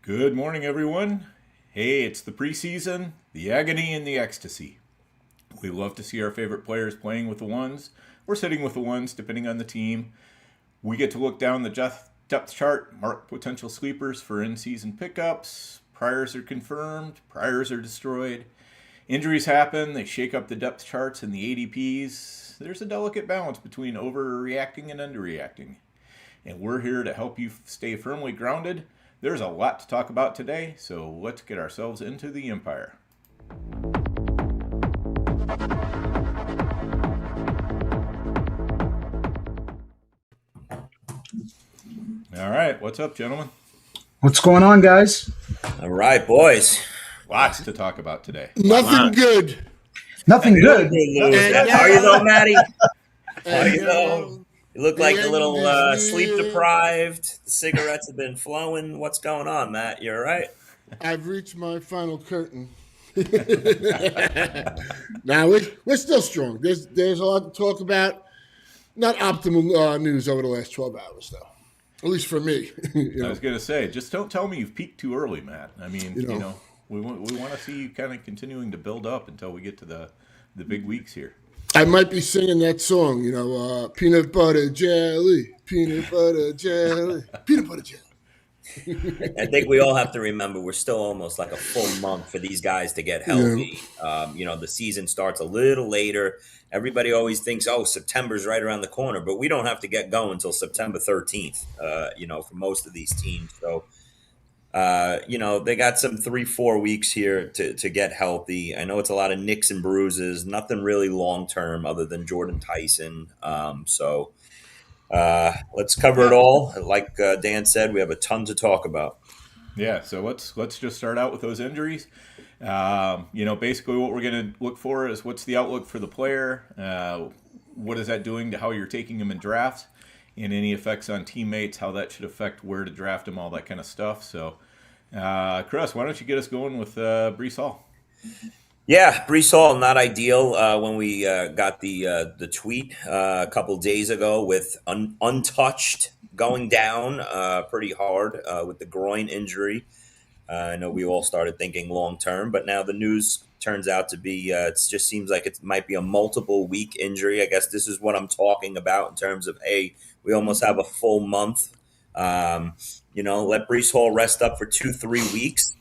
Good morning, everyone. Hey, it's the preseason, the agony and the ecstasy. We love to see our favorite players playing with the ones or sitting with the ones, depending on the team. We get to look down the depth chart, mark potential sleepers for in-season pickups. Priors are confirmed, priors are destroyed. Injuries happen, they shake up the depth charts and the ADPs. There's a delicate balance between overreacting and underreacting. And we're here to help you stay firmly grounded. There's a lot to talk about today, so let's get ourselves into the empire. All right, what's up, gentlemen? What's going on, guys? All right, boys. Lots to talk about today. Nothing good. Nothing good. How are you though, Matty? How are you though? You look like a little sleep deprived. The cigarettes have been flowing. What's going on, Matt? You all right? I've reached my final curtain. Now we're still strong. There's a lot to talk about. Not optimal news over the last 12 hours, though. At least for me. I was going to say, just don't tell me you've peaked too early, Matt. I mean, we want to see you kind of continuing to build up until we get to the big weeks here. I might be singing that song, peanut butter jelly, peanut butter jelly, peanut butter jelly. I think we all have to remember we're still almost like a full month for these guys to get healthy. Yeah. The season starts a little later. Everybody always thinks, September's right around the corner, but we don't have to get going until September 13th, for most of these teams. So, they got some 3-4 weeks here to get healthy. I know it's a lot of nicks and bruises, nothing really long-term other than Jordan Tyson. Let's cover it all. Like Dan said, we have a ton to talk about. Yeah, so let's just start out with those injuries. Basically what we're going to look for is what's the outlook for the player, what is that doing to how you're taking him in drafts, and any effects on teammates, how that should affect where to draft him, all that kind of stuff. So, Chris, why don't you get us going with Breece Hall? Yeah, Breece Hall, not ideal when we got the tweet a couple days ago with untouched going down pretty hard with the groin injury. I know we all started thinking long-term, but now the news turns out to be, it just seems like it might be a multiple-week injury. I guess this is what I'm talking about in terms of, hey, we almost have a full month. Let Breece Hall rest up for 2-3 weeks,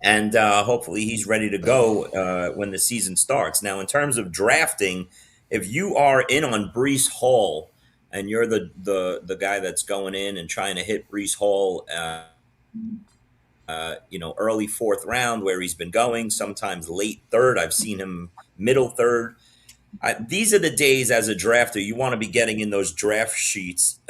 and hopefully he's ready to go when the season starts. Now, in terms of drafting, if you are in on Breece Hall and you're the guy that's going in and trying to hit Breece Hall early fourth round where he's been going, sometimes late third. I've seen him middle third. These are the days as a drafter you want to be getting in those draft streets.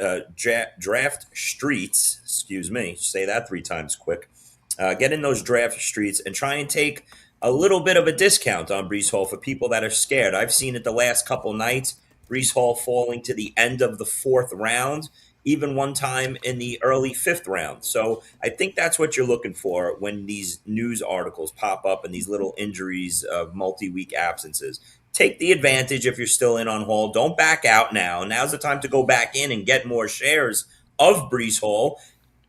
Excuse me, say that 3 times quick. Get in those draft streets and try and take a little bit of a discount on Breece Hall for people that are scared. I've seen it the last couple nights. Breece Hall falling to the end of the 4th round. Even one time in the early 5th round. So I think that's what you're looking for when these news articles pop up and these little injuries of multi-week absences. Take the advantage if you're still in on Hall. Don't back out now. Now's the time to go back in and get more shares of Breece Hall.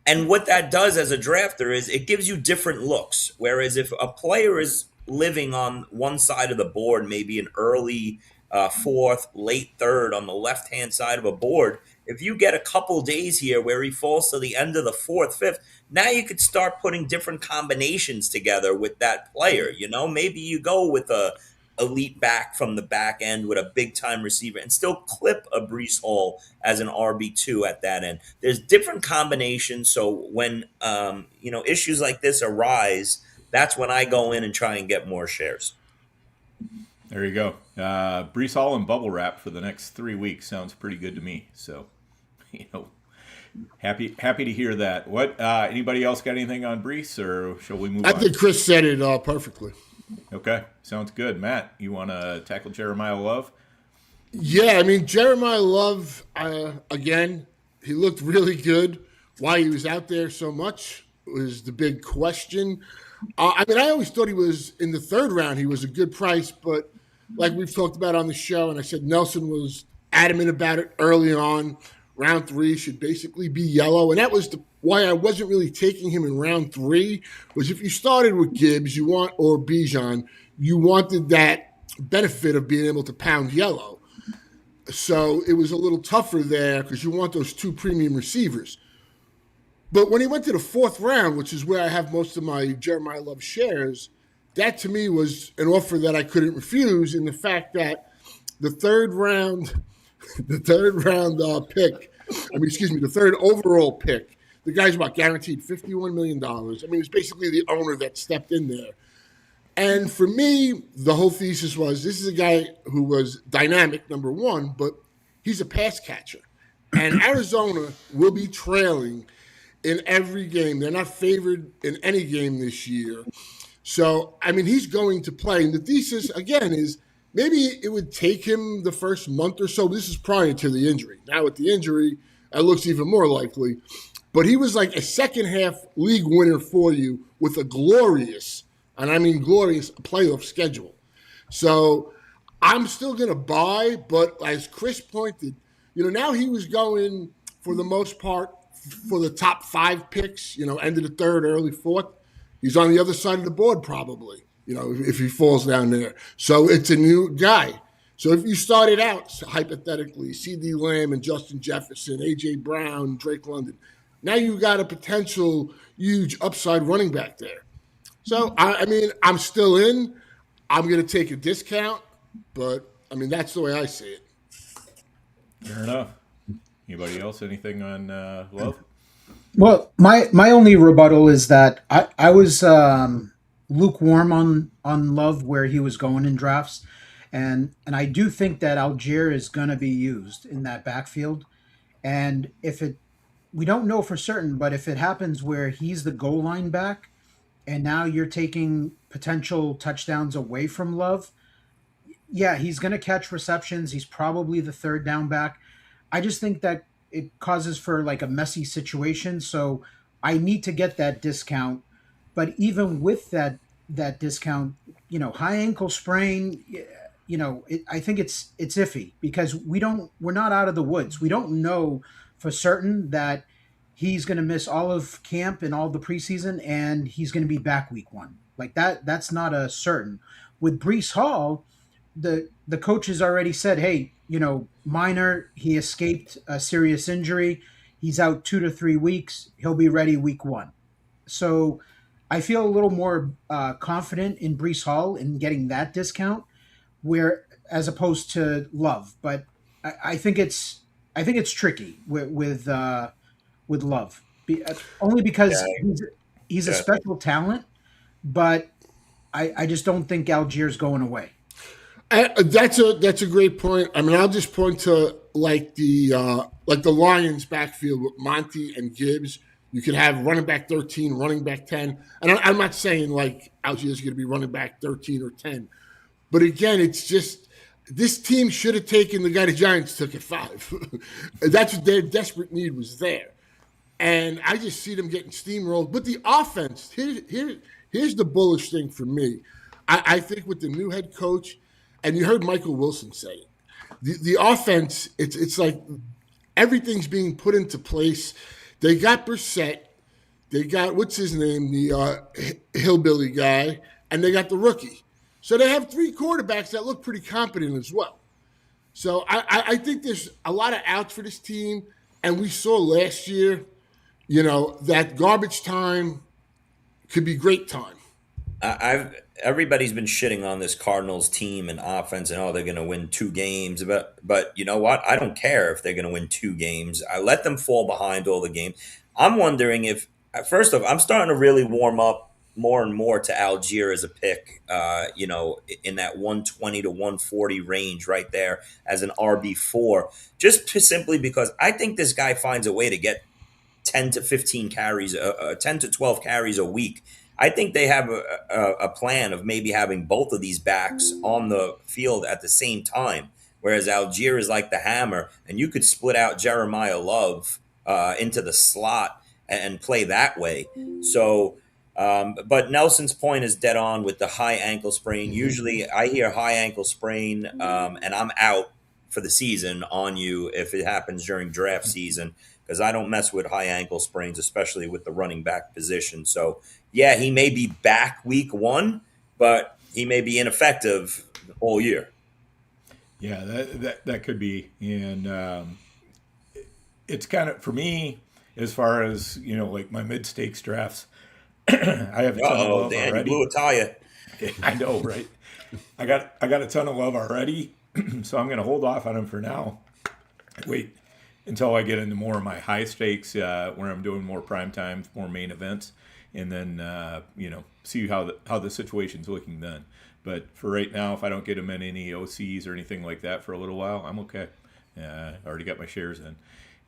And what that does as a drafter is it gives you different looks. Whereas if a player is living on one side of the board, maybe an early 4th, late 3rd on the left-hand side of a board, if you get a couple days here where he falls to the end of the 4th, 5th, now you could start putting different combinations together with that player. Maybe you go with a elite back from the back end with a big-time receiver and still clip a Breece Hall as an RB2 at that end. There's different combinations. So when, issues like this arise, that's when I go in and try and get more shares. There you go. Breece Hall and bubble wrap for the next 3 weeks sounds pretty good to me. So, happy to hear that. What? Anybody else got anything on Breece, or shall we move on? I think Chris said it perfectly. Okay, sounds good. Matt, you want to tackle Jeremiyah Love? Yeah, I mean, Jeremiyah Love, again, he looked really good. Why he was out there so much was the big question. I always thought he was in the 3rd round. He was a good price, but like we've talked about on the show, and I said Nelson was adamant about it early on, round 3 should basically be yellow. And that was why I wasn't really taking him in round 3, was if you started with Gibbs, or Bijan, you wanted that benefit of being able to pound yellow. So it was a little tougher there because you want those 2 premium receivers. But when he went to the 4th round, which is where I have most of my Jeremiyah Love shares, that to me was an offer that I couldn't refuse, in the fact that the third overall pick, the guy's guaranteed $51 million. I mean, it's basically the owner that stepped in there. And for me, the whole thesis was, this is a guy who was dynamic, number one, but he's a pass catcher. And Arizona will be trailing in every game. They're not favored in any game this year. So, I mean, he's going to play. And the thesis, again, is maybe it would take him the first month or so. This is prior to the injury. Now with the injury, that looks even more likely. But he was like a second-half league winner for you with a glorious, and I mean glorious, playoff schedule. So I'm still going to buy, but as Chris pointed, now he was going, for the most part, for the top 5 picks, end of the 3rd, early 4th. He's on the other side of the board probably, if he falls down there. So it's a new guy. So if you started out, hypothetically, C.D. Lamb and Justin Jefferson, A.J. Brown, Drake London, now you got a potential huge upside running back there. So, I mean, I'm still in. I'm going to take a discount, but, I mean, that's the way I see it. Fair enough. Anybody else? Anything on Love? Well, my only rebuttal is that I was lukewarm on Love where he was going in drafts, and I do think that Algier is going to be used in that backfield, and we don't know for certain, but if it happens where he's the goal line back, and now you're taking potential touchdowns away from Love, yeah, he's going to catch receptions. He's probably the 3rd down back. I just think that it causes for like a messy situation. So I need to get that discount. But even with that discount, high ankle sprain, I think it's iffy because we're not out of the woods. We don't know for certain that he's going to miss all of camp and all the preseason and he's going to be back week 1. Like that's not a certain. With Breece Hall, the coaches already said, hey, minor, he escaped a serious injury. He's out 2 to 3 weeks. He'll be ready week 1. So I feel a little more confident in Breece Hall in getting that discount, as opposed to Love. But I think it's tricky with Love, only because he's a special talent, but I just don't think Algier's going away. That's a great point. I mean, I'll just point to the Lions backfield with Monty and Gibbs. You could have running back 13, running back 10. And I'm not saying Algier's going to be running back 13 or 10. But again, it's just this team should have taken the guy the Giants took at 5. That's what their desperate need was there. And I just see them getting steamrolled. But the offense, here's the bullish thing for me. I think with the new head coach, and you heard Michael Wilson say it, the offense, it's like everything's being put into place. They got Brissett. They got, what's his name, the hillbilly guy, and they got the rookie. So they have 3 quarterbacks that look pretty competent as well. So I think there's a lot of outs for this team. And we saw last year, that garbage time could be great time. Everybody's been shitting on this Cardinals team and offense and they're going to win 2 games. But you know what? I don't care if they're going to win 2 games. I let them fall behind all the games. I'm wondering if, first off, I'm starting to really warm up more and more to Algier as a pick, in that 120 to 140 range right there as an RB4, simply because I think this guy finds a way to get 10 to 15 carries, 10 to 12 carries a week. I think they have a plan of maybe having both of these backs on the field at the same time, whereas Algier is like the hammer, and you could split out Jeremiyah Love into the slot and play that way. So, but Nelson's point is dead on with the high ankle sprain. Usually I hear high ankle sprain and I'm out for the season on you if it happens during draft season, because I don't mess with high ankle sprains, especially with the running back position. So, yeah, he may be back week 1, but he may be ineffective all year. Yeah, that could be. And it's kind of, for me, as far as, like my mid-stakes drafts, I have a ton of love Dan, already. you blew a tire. I know, right? I got a ton of love already, so I'm going to hold off on him for now. Wait until I get into more of my high stakes, where I'm doing more prime times, more main events, and then see how the situation's looking then. But for right now, if I don't get him in any OCs or anything like that for a little while, I'm okay. I already got my shares in,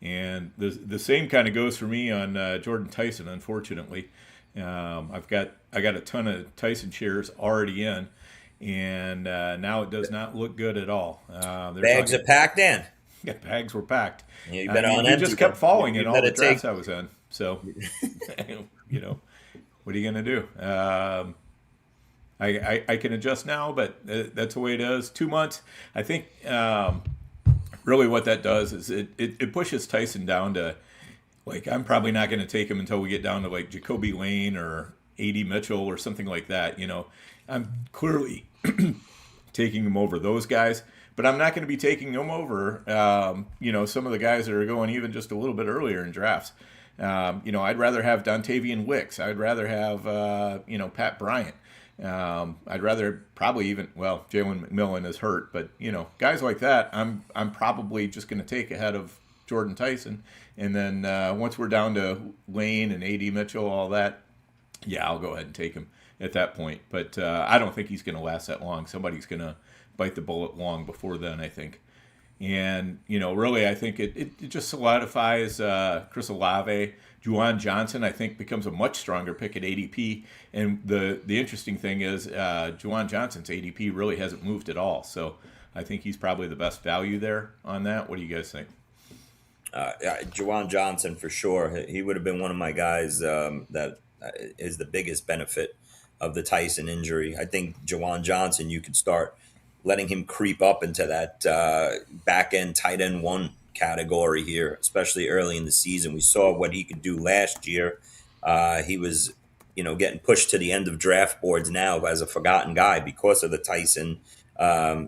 and the same kind of goes for me on Jordan Tyson. Unfortunately, I got a ton of Tyson shares already in. And now it does not look good at all. Bags are packed in. Yeah, bags were packed. Yeah, you better he just kept falling in all the drafts I was in. So, what are you going to do? I can adjust now, but that's the way it is. 2 months. I think really what that does is it pushes Tyson down to, like, I'm probably not going to take him until we get down to like Jacoby Lane or A.D. Mitchell or something like that. I'm clearly taking him over those guys, but I'm not going to be taking them over, some of the guys that are going even just a little bit earlier in drafts. I'd rather have Dontavian Wicks. I'd rather have, Pat Bryant. I'd rather probably even, Jalen McMillan is hurt, but, guys like that, I'm probably just going to take ahead of Jordan Tyson. And then once we're down to Lane and A.D. Mitchell, all that, yeah, I'll go ahead and take him at that point. But I don't think he's going to last that long. Somebody's going to bite the bullet long before then, I think. And, really, I think it just solidifies Chris Olave. Juwan Johnson, I think, becomes a much stronger pick at ADP. And the interesting thing is Juwan Johnson's ADP really hasn't moved at all. So I think he's probably the best value there on that. What do you guys think? Juwan Johnson, for sure. He would have been one of my guys that is the biggest benefit of the Tyson injury. I think Juwan Johnson, you could start letting him creep up into that back end tight end 1 category here, especially early in the season. We saw what he could do last year. He was, getting pushed to the end of draft boards now as a forgotten guy because of the Tyson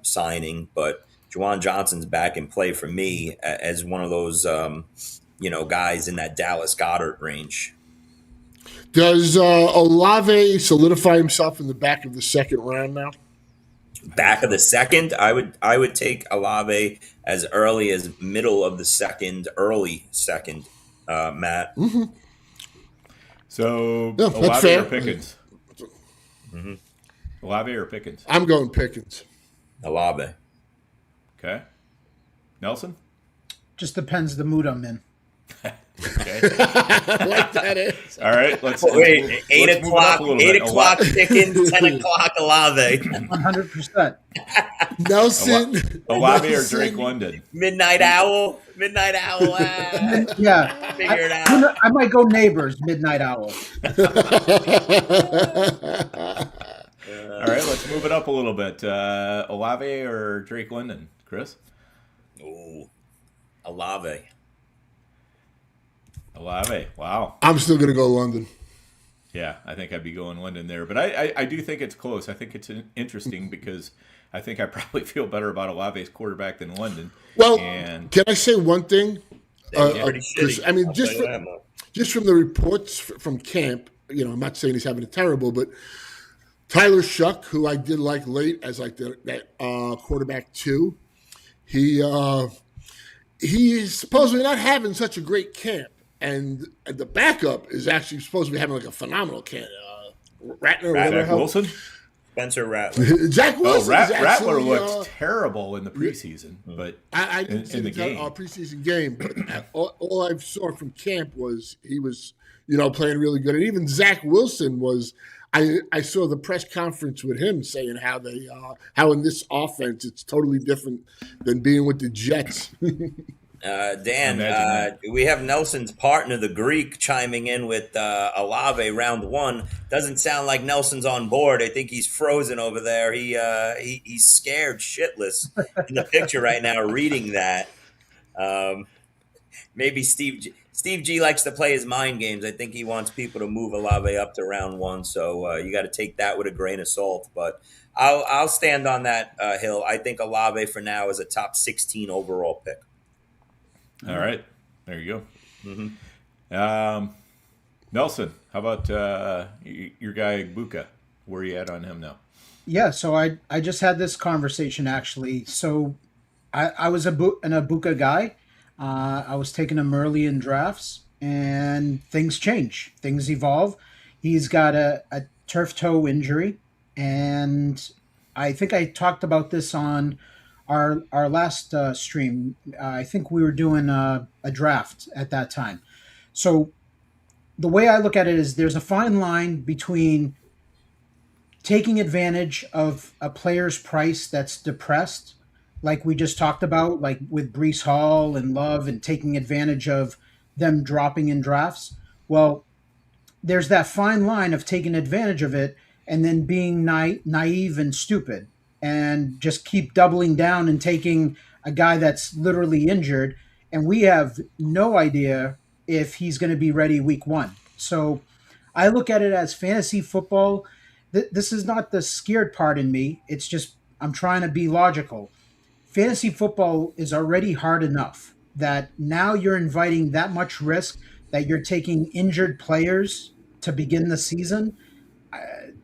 signing. But Juwan Johnson's back in play for me as one of those, guys in that Dallas Goedert range. Does Olave solidify himself in the back of the second round now? Back of the second, I would take Olave as early as middle of the second, early second, Matt. Mm-hmm. So yeah, Olave or Pickens? Mm-hmm. Olave or Pickens? I'm going Pickens. Olave. Okay. Nelson? Just depends the mood I'm in. Okay. Like that is. All right. Let's wait. 8 o'clock. 8 o'clock Pickens. 10 o'clock Olave. 100%. Nelson. Olave or Drake London? Midnight Owl. Yeah. Figure it out. I might go Neighbors. Midnight Owl. All right. Let's move it up a little bit. Olave or Drake London? Chris? Ooh. Olave. Wow. I'm still going to go London. Yeah, I think I'd be going London there. But I do think it's close. I think it's interesting because I think I probably feel better about Olave's quarterback than London. Well, can I say one thing? I mean, just from the reports from camp, I'm not saying he's having a terrible, but Tyler Shuck, who I did like late as like that quarterback 2, he is supposedly not having such a great camp. And the backup is actually supposed to be having like a phenomenal camp. Rattler, Zach Wilson? Spencer Rattler. Zach Wilson. Rattler looked terrible in the preseason, but I didn't see in the game, preseason game. But all I saw from camp was he was, playing really good, and even Zach Wilson was. I saw the press conference with him saying how in this offense it's totally different than being with the Jets. Dan, Imagine that. we have Nelson's partner, the Greek, chiming in with Olave round one. Doesn't sound like Nelson's on board. I think he's frozen over there. He's scared shitless in the picture right now, reading that. Maybe Steve G likes to play his mind games. I think he wants people to move Olave up to round one. So you got to take that with a grain of salt. But I'll stand on that hill. I think Olave for now is a top 16 overall pick. All right. There you go. Mm-hmm. Nelson, how about your guy Egbuka? Where are you at on him now? Yeah, so I just had this conversation actually. So I was an Egbuka guy. I was taking him early in drafts, and things change. Things evolve. He's got a turf toe injury, and I think I talked about this on our last stream. I think we were doing a draft at that time. So the way I look at it is there's a fine line between taking advantage of a player's price that's depressed, like we just talked about, like with Breece Hall and Love, and taking advantage of them dropping in drafts. Well, there's that fine line of taking advantage of it and then being naive and stupid and just keep doubling down and taking a guy that's literally injured. And we have no idea if he's going to be ready week one. So I look at it as fantasy football. This is not the scared part in me. It's just I'm trying to be logical. Fantasy football is already hard enough that now you're inviting that much risk that you're taking injured players to begin the season.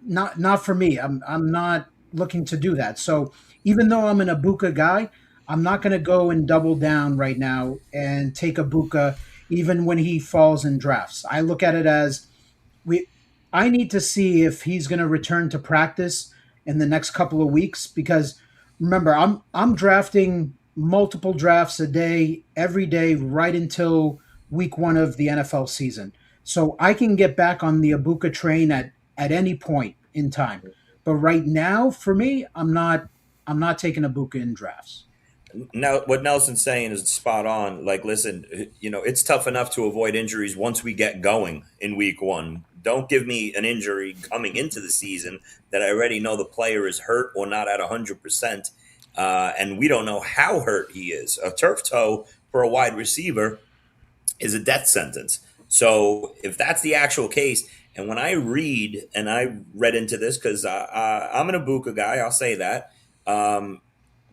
Not for me. I'm not looking to do that. So even though I'm an Egbuka guy, I'm not going to go and double down right now and take Egbuka even when he falls in drafts. I look at it as I need to see if he's going to return to practice in the next couple of weeks, because remember, I'm drafting multiple drafts a day every day right until week one of the NFL season. So I can get back on the Egbuka train at any point in time. But right now, for me, I'm not taking Egbuka in drafts. Now, what Nelson's saying is spot on. Like, listen, it's tough enough to avoid injuries once we get going in week one. Don't give me an injury coming into the season that I already know the player is hurt or not at 100%. And we don't know how hurt he is. A turf toe for a wide receiver is a death sentence. So if that's the actual case, and when I read, and I read into this because I'm an Egbuka guy, I'll say that,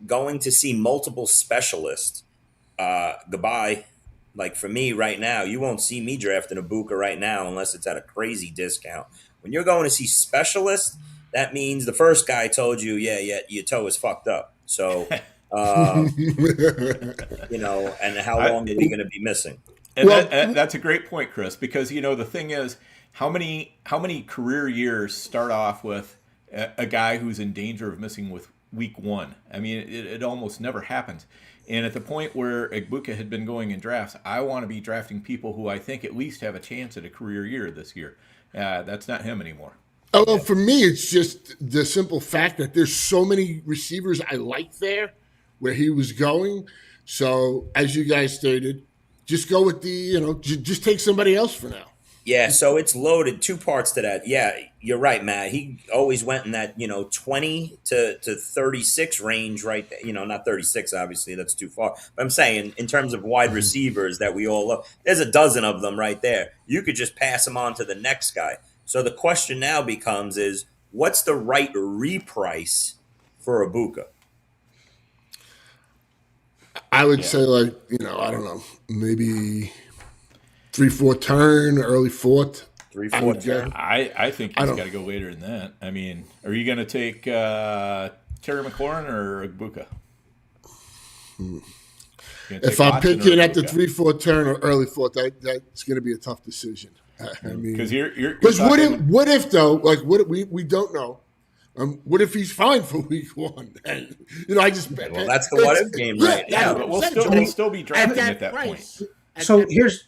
going to see multiple specialists, goodbye. Like for me right now, you won't see me drafting Egbuka right now unless it's at a crazy discount. When you're going to see specialists, that means the first guy told you, yeah, your toe is fucked up. So, and how long are we going to be missing? And that's a great point, Chris, because, the thing is, how many career years start off with a guy who's in danger of missing with week one? I mean, it almost never happens. And at the point where Egbuka had been going in drafts, I want to be drafting people who I think at least have a chance at a career year this year. That's not him anymore. Oh, well, for me, it's just the simple fact that there's so many receivers I like there where he was going. So, as you guys stated, just go with just take somebody else for now. Yeah, so it's loaded. Two parts to that. Yeah, you're right, Matt. He always went in that 20 to 36 range, right? Not 36, obviously, that's too far. But I'm saying in terms of wide receivers that we all love, there's a dozen of them right there. You could just pass them on to the next guy. So the question now becomes is what's the right reprice for Egbuka? I would say I don't know, maybe 3-4 turn, early fourth. 3-4 turn. I think he's got to go later than that. I mean, are you going to take Terry McLaurin or Egbuka? If I'm picking at the 3-4 turn or early fourth, that's going to be a tough decision. I mean, because what if though? Like, what we don't know. What if he's fine for week one? And, that's the what if game right now. But we'll still be drafting at that point. So here's.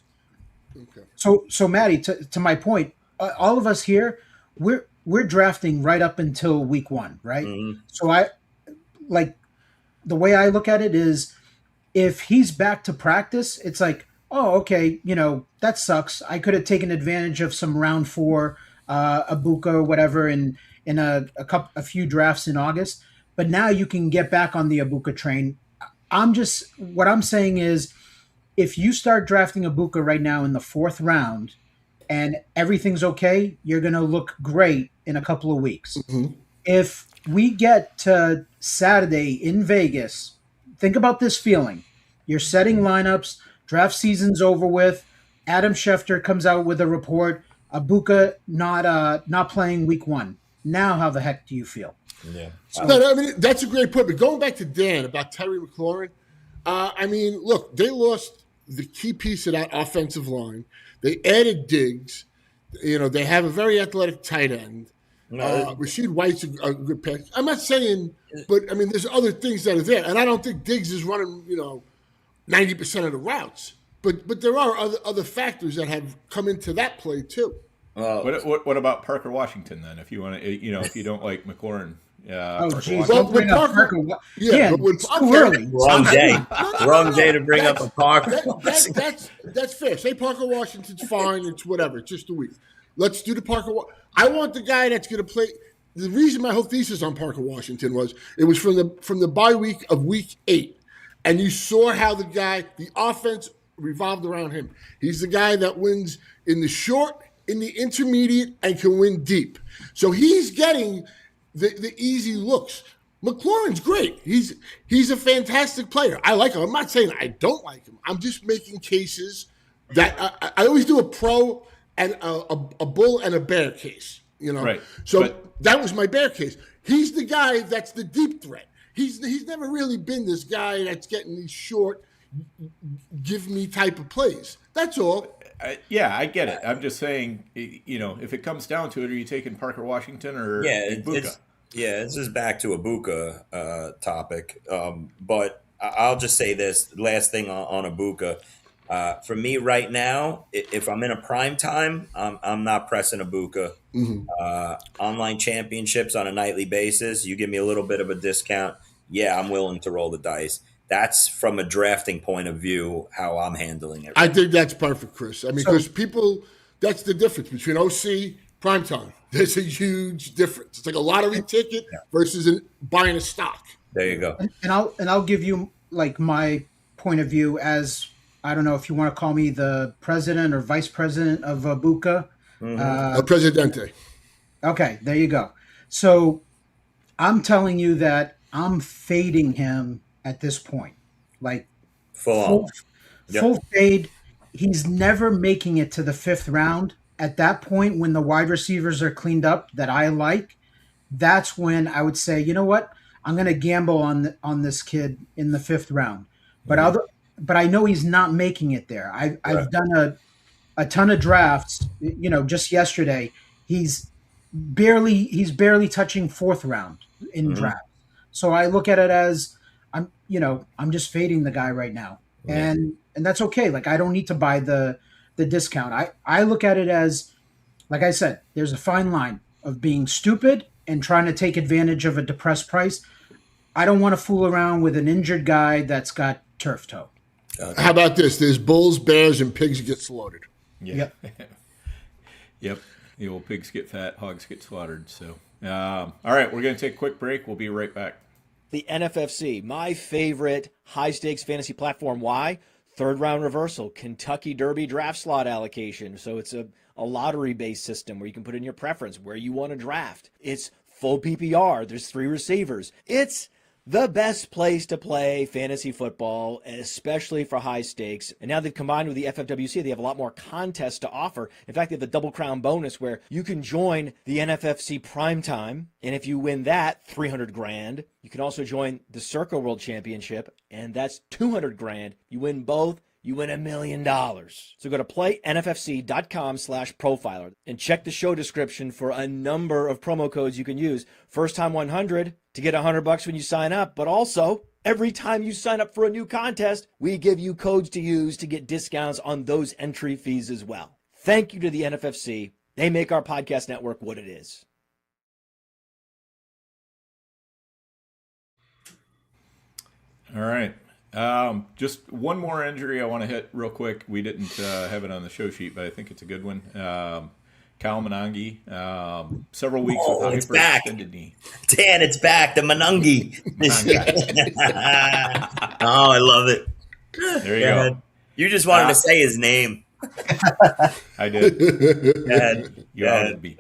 Okay. So Matty, to my point, all of us here, we're drafting right up until week one, right? Mm-hmm. So the way I look at it is, if he's back to practice, it's like, oh, okay, that sucks. I could have taken advantage of some round four Abuka or whatever in a few drafts in August. But now you can get back on the Abuka train. What I'm saying is, if you start drafting Abuka right now in the fourth round and everything's okay, you're going to look great in a couple of weeks. Mhm. If we get to Saturday in Vegas, think about this feeling. You're setting lineups, draft season's over with. Adam Schefter comes out with a report. Abuka not playing week one. Now, how the heck do you feel? Yeah. No, I mean, that's a great point. But going back to Dan about Terry McLaurin, look, they lost the key piece of that offensive line. They added Diggs. They have a very athletic tight end. Rashid White's a good pick. I'm not saying, but I mean, there's other things that are there, and I don't think Diggs is running, 90% of the routes. But there are other factors that have come into that play too. What about Parker Washington then? If you want to, if you don't like McLaurin. Geez. Well, with Parker, yeah, but when it's too early. Wrong day. Wrong day to bring up a Parker. That's fair. Say Parker Washington's fine. It's whatever. It's just a week. Let's do the Parker. I want the guy that's going to play. The reason my whole thesis on Parker Washington was from the bye week of week 8, and you saw how the offense revolved around him. He's the guy that wins in the short, in the intermediate, and can win deep. So he's getting the easy looks. McLaurin's great. He's a fantastic player. I like him. I'm not saying I don't like him. I'm just making cases that I always do a pro and a bull and a bear case. Right. So that was my bear case. He's the guy that's the deep threat. He's never really been this guy that's getting these short, give me type of plays. That's all. I get it. I'm just saying, if it comes down to it, are you taking Parker Washington or Egbuka? This is back to a Egbuka topic. But I'll just say this last thing on Egbuka. For me right now, if I'm in a prime time, I'm not pressing Egbuka. Mm-hmm. Online championships on a nightly basis, you give me a little bit of a discount. Yeah, I'm willing to roll the dice. That's from a drafting point of view, how I'm handling it. I think that's perfect, Chris. I mean, because that's the difference between OC, primetime. There's a huge difference. It's like a lottery ticket versus buying a stock. There you go. And I'll give you like my point of view as, I don't know if you want to call me the president or vice president of Egbuka. El Presidente. Okay, there you go. So I'm telling you that I'm fading him at this point. Like full fade. He's never making it to the 5th round. At that point, when the wide receivers are cleaned up that I like, that's when I would say, you know what? I'm going to gamble on this kid in the 5th round. But I know he's not making it there. I've done a ton of drafts. Just yesterday, he's barely touching 4th round in draft. So I look at it as I'm just fading the guy right now, and that's okay. Like I don't need to buy the discount. I look at it as, like I said, there's a fine line of being stupid and trying to take advantage of a depressed price. I don't want to fool around with an injured guy that's got turf toe. How about this? There's bulls, bears, and pigs get slaughtered. Yeah. Yep. The old pigs get fat, hogs get slaughtered. So, all right, we're going to take a quick break. We'll be right back. The NFFC, my favorite high-stakes fantasy platform. Why? 3rd round reversal, Kentucky Derby draft slot allocation. So it's a lottery-based system where you can put in your preference, where you want to draft. It's full PPR. There's 3 receivers. It's the best place to play fantasy football, especially for high stakes. And now they've combined with the FFWC, they have a lot more contests to offer. In fact, they have the Double Crown bonus where you can join the NFFC Primetime, and if you win that, $300,000. You can also join the Circa World Championship, and that's $200,000. You win both, you win $1 million. So go to playnffc.com/profiler and check the show description for a number of promo codes you can use. First time 100 to get $100 when you sign up, but also every time you sign up for a new contest, we give you codes to use to get discounts on those entry fees as well. Thank you to the NFFC. They make our podcast network what it is. All right. Just one more injury I want to hit real quick. We didn't have it on the show sheet, but I think it's a good one. Kyle Monangi, several weeks with it's back. hyperextended knee. Dan, it's back. The Monangi. Oh, I love it. There you go. You just wanted to say his name. I did. You Yeah. ought to be.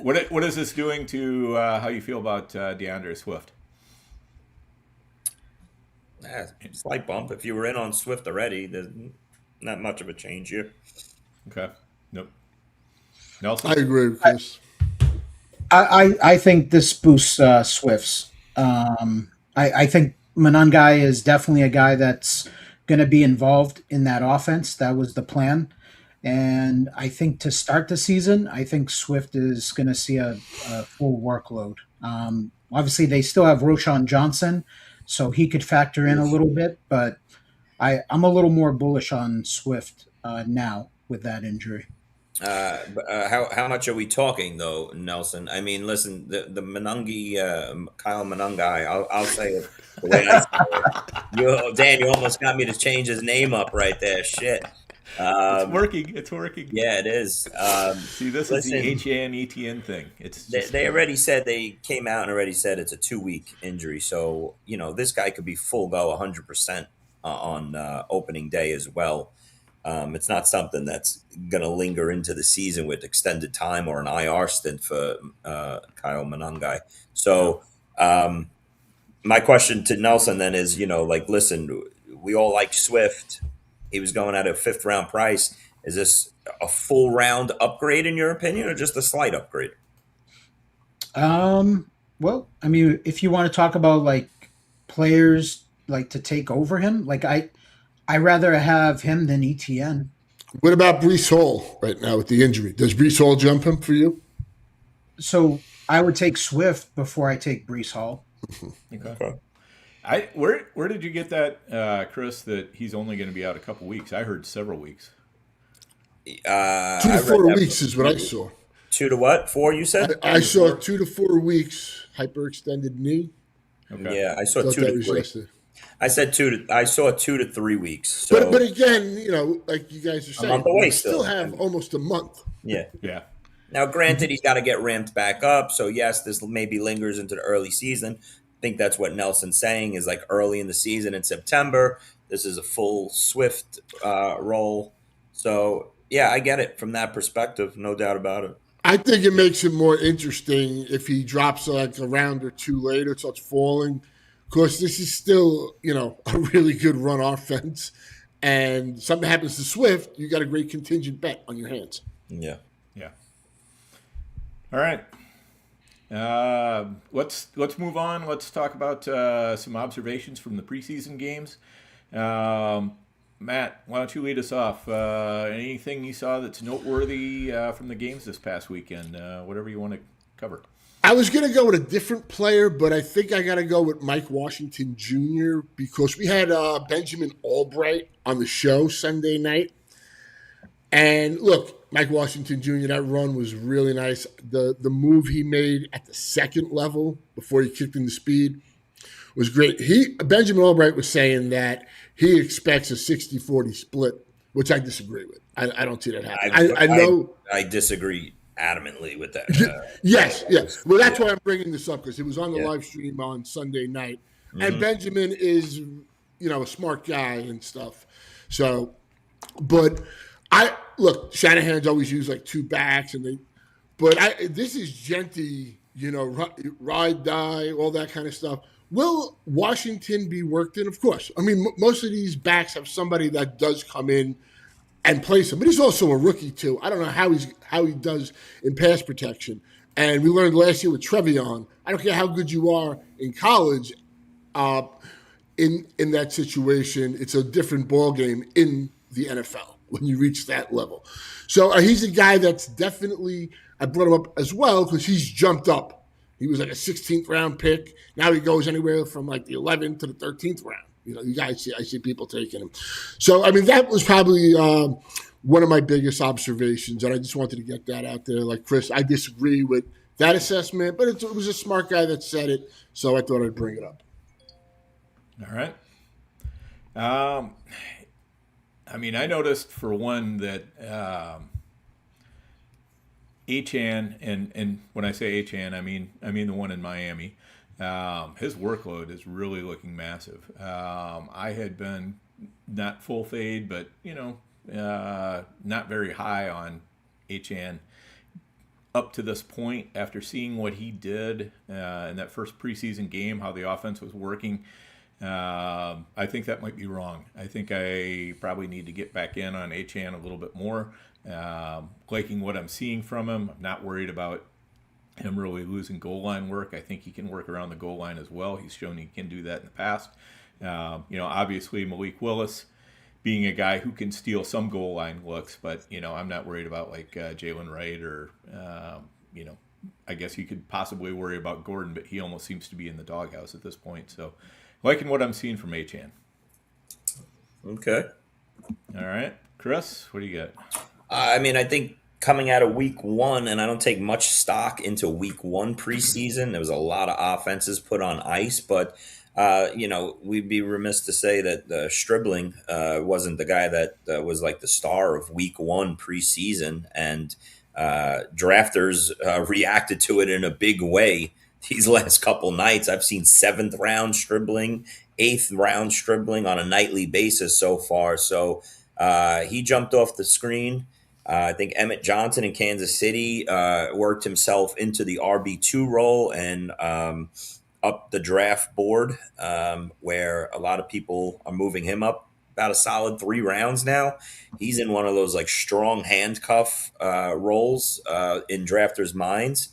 What is this doing to how you feel about DeAndre Swift? Slight bump. If you were in on Swift already, there's not much of a change here. Okay. Nope. Nelson? I agree with Chris. I think this boosts Swift's. I think Monangai is definitely a guy that's going to be involved in that offense. That was the plan. And I think to start the season, I think Swift is going to see a full workload. Obviously, they still have Roshan Johnson, so he could factor in a little bit. But I'm a little more bullish on Swift now with that injury. How much are we talking though, Nelson? I mean, listen, the Monangi, Kyle Monangai. I'll say it the way I say it. Dan, you almost got me to change his name up right there. Shit. It's working. It's working. Yeah, it is. See, this is the HAN-ETN thing. It's they already said, they came out and already said it's a 2-week injury. So, this guy could be full go 100% on opening day as well. It's not something that's going to linger into the season with extended time or an IR stint for Kyle Monangai. So my question to Nelson then is, listen, we all like Swift. He was going at a 5th-round price. Is this a full round upgrade in your opinion, or just a slight upgrade? Well, I mean, if you want to talk about players to take over him, I rather have him than ETN. What about Breece Hall right now with the injury? Does Breece Hall jump him for you? So I would take Swift before I take Breece Hall. Okay. Where did you get that, Chris, that he's only going to be out a couple weeks? I heard several weeks. 2 to 4 weeks is what I saw. 2 to what? 4, you said? I saw 2 to 4 weeks, hyperextended knee. Okay. Yeah, I saw 2 to 3. I saw 2 to 3 weeks. So. But again, like you guys are saying, we still have almost a month. Yeah. Yeah. Now, granted, he's got to get ramped back up. So, yes, this maybe lingers into the early season. I think that's what Nelson's saying is early in the season in September. This is a full Swift role. So, yeah, I get it from that perspective. No doubt about it. I think it makes it more interesting if he drops a round or two later, starts falling. Because this is still, a really good run offense. And something happens to Swift, you got a great contingent bet on your hands. Yeah. Yeah. All right. Let's move on. Let's talk about some observations from the preseason games. Matt, why don't you lead us off? Anything you saw that's noteworthy from the games this past weekend? Whatever you want to cover. I was going to go with a different player, but I think I got to go with Mike Washington Jr. because we had Benjamin Albright on the show Sunday night. And look, Mike Washington Jr., that run was really nice. The move he made at the second level before he kicked into speed was great. Benjamin Albright was saying that he expects a 60-40 split, which I disagree with. I don't see that happening. I know. I disagree adamantly with that. Yes. Well, that's why I'm bringing this up, because it was on the live stream on Sunday night. Mm-hmm. And Benjamin is, a smart guy and stuff. So, but look, Shanahan's always used 2 backs, this is Genty, ride, die, all that kind of stuff. Will Washington be worked in? Of course. I mean, most of these backs have somebody that does come in and place him, but he's also a rookie too. I don't know how he does in pass protection. And we learned last year with Trevion. I don't care how good you are in college, in that situation, it's a different ball game in the NFL when you reach that level. So he's a guy that's definitely, I brought him up as well because he's jumped up. He was a 16th round pick. Now he goes anywhere from the 11th to the 13th round. You guys I see people taking him. So, I mean, that was probably one of my biggest observations, and I just wanted to get that out there. Like Chris, I disagree with that assessment, but it was a smart guy that said it, so I thought I'd bring it up. All right. I mean, I noticed for one that Achan, and when I say Achan, I mean the one in Miami. His workload is really looking massive. I had been not full fade, but not very high on Achan up to this point. After seeing what he did in that first preseason game, how the offense was working, I think that might be wrong. I think I probably need to get back in on Achan a little bit more. Liking what I'm seeing from him. I'm not worried about him really losing goal line work. I think he can work around the goal line as well. He's shown he can do that in the past. Obviously Malik Willis being a guy who can steal some goal line looks, but I'm not worried about like Jalen Wright or I guess you could possibly worry about Gordon, but he almost seems to be in the doghouse at this point. So liking what I'm seeing from Achan. Okay. All right, Chris, what do you got? I mean, I think coming out of week one, and I don't take much stock into week one preseason. There was a lot of offenses put on ice, but we'd be remiss to say that Stribling wasn't the guy that was like the star of week one preseason, and drafters reacted to it in a big way these last couple nights. I've seen 7th round Stribling, 8th round Stribling on a nightly basis so far. So he jumped off the screen. I think Emmett Johnson in Kansas City worked himself into the RB2 role and up the draft board, where a lot of people are moving him up about a solid 3 rounds now. He's in one of those like strong handcuff roles in drafters' minds.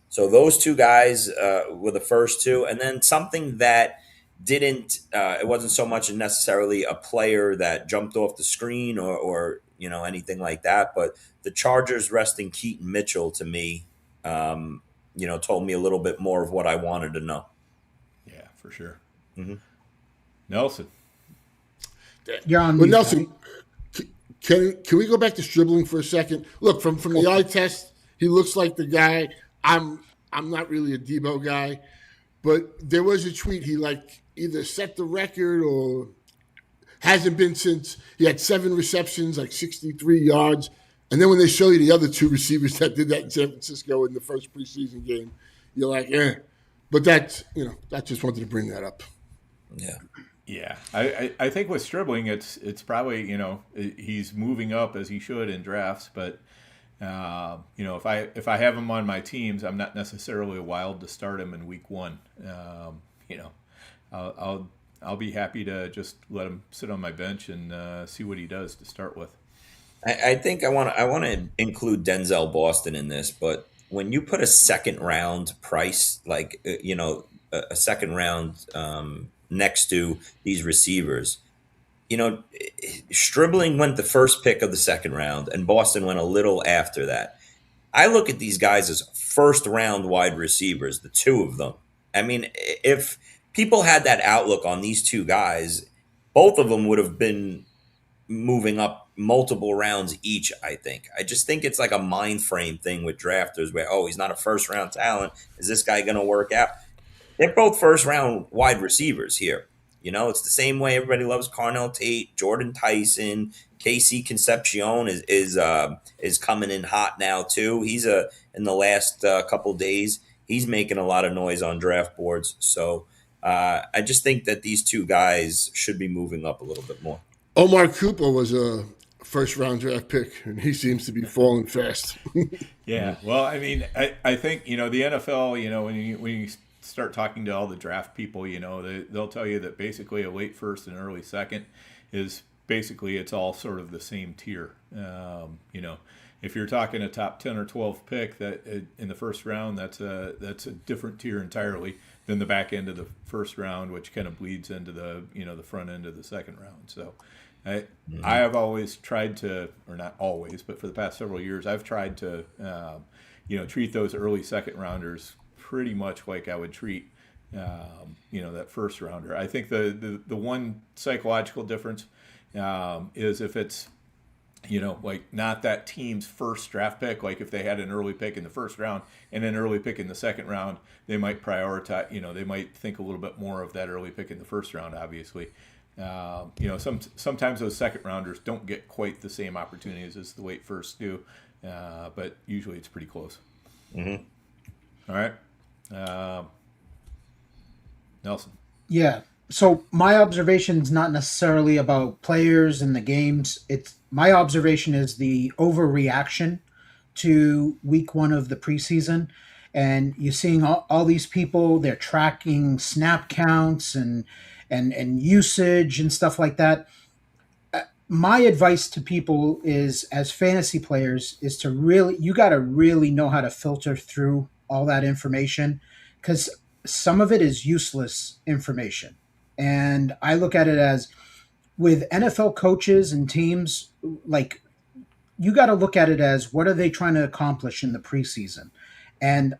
So those two guys were the first two. And then something that didn't, it wasn't so much necessarily a player that jumped off the screen or anything like that, but the Chargers resting Keaton Mitchell to me, told me a little bit more of what I wanted to know. Yeah, for sure. Mm-hmm. Nelson. You're on Well, mute, Nelson, can we go back to Stribling for a second? Look, from the eye test, he looks like the guy. I'm not really a Debo guy, but there was a tweet he like either set the record or hasn't been since he had 7 receptions, like 63 yards. And then when they show you the other 2 receivers that did that in San Francisco in the first preseason game, you're like, eh. But that's, I just wanted to bring that up. Yeah. Yeah, I think with Stribling, it's probably he's moving up as he should in drafts, but if I have him on my teams, I'm not necessarily wild to start him in week 1. I'll be happy to just let him sit on my bench and see what he does to start with. I think I want to include Denzel Boston in this, but when you put a 2nd round price, like a 2nd round next to these receivers, Stribling went the first pick of the 2nd round, and Boston went a little after that. I look at these guys as 1st round wide receivers, the 2 of them. I mean, if people had that outlook on these 2 guys, both of them would have been moving up multiple rounds each, I think. I just think it's like a mind frame thing with drafters where, he's not a 1st round talent. Is this guy going to work out? They're both 1st round wide receivers here. It's the same way everybody loves Carnell Tate, Jordan Tyson, Casey Concepcion is coming in hot now too. He's in the last couple days, he's making a lot of noise on draft boards. So I just think that these 2 guys should be moving up a little bit more. Omar Cooper was a 1st round draft pick, and he seems to be falling fast. Yeah, well, I mean, I think the NFL, when you start talking to all the draft people, they'll tell you that basically a late 1st and early 2nd is basically it's all sort of the same tier. If you're talking a top 10 or 12 pick that in the 1st round, that's a different tier entirely than the back end of the 1st round, which kind of bleeds into the the front end of the 2nd round. So I have always tried to, or not always, but for the past several years, I've tried to treat those early 2nd rounders pretty much like I would treat that 1st rounder. I think the one psychological difference is if it's like not that team's 1st draft pick. Like if they had an early pick in the 1st round and an early pick in the 2nd round, they might prioritize. They might think a little bit more of that early pick in the 1st round, obviously. Sometimes those second rounders don't get quite the same opportunities as the late firsts do, but usually it's pretty close. Mm-hmm. All right, Nelson. Yeah. So my observation is not necessarily about players and the games. It's my observation is the overreaction to week one of the preseason. And you're seeing all these people, they're tracking snap counts and usage and stuff like that. My advice to people is, as fantasy players, is to you got to really know how to filter through all that information, because some of it is useless information. And I look at it as, with NFL coaches and teams, like, you got to look at it as, what are they trying to accomplish in the preseason? And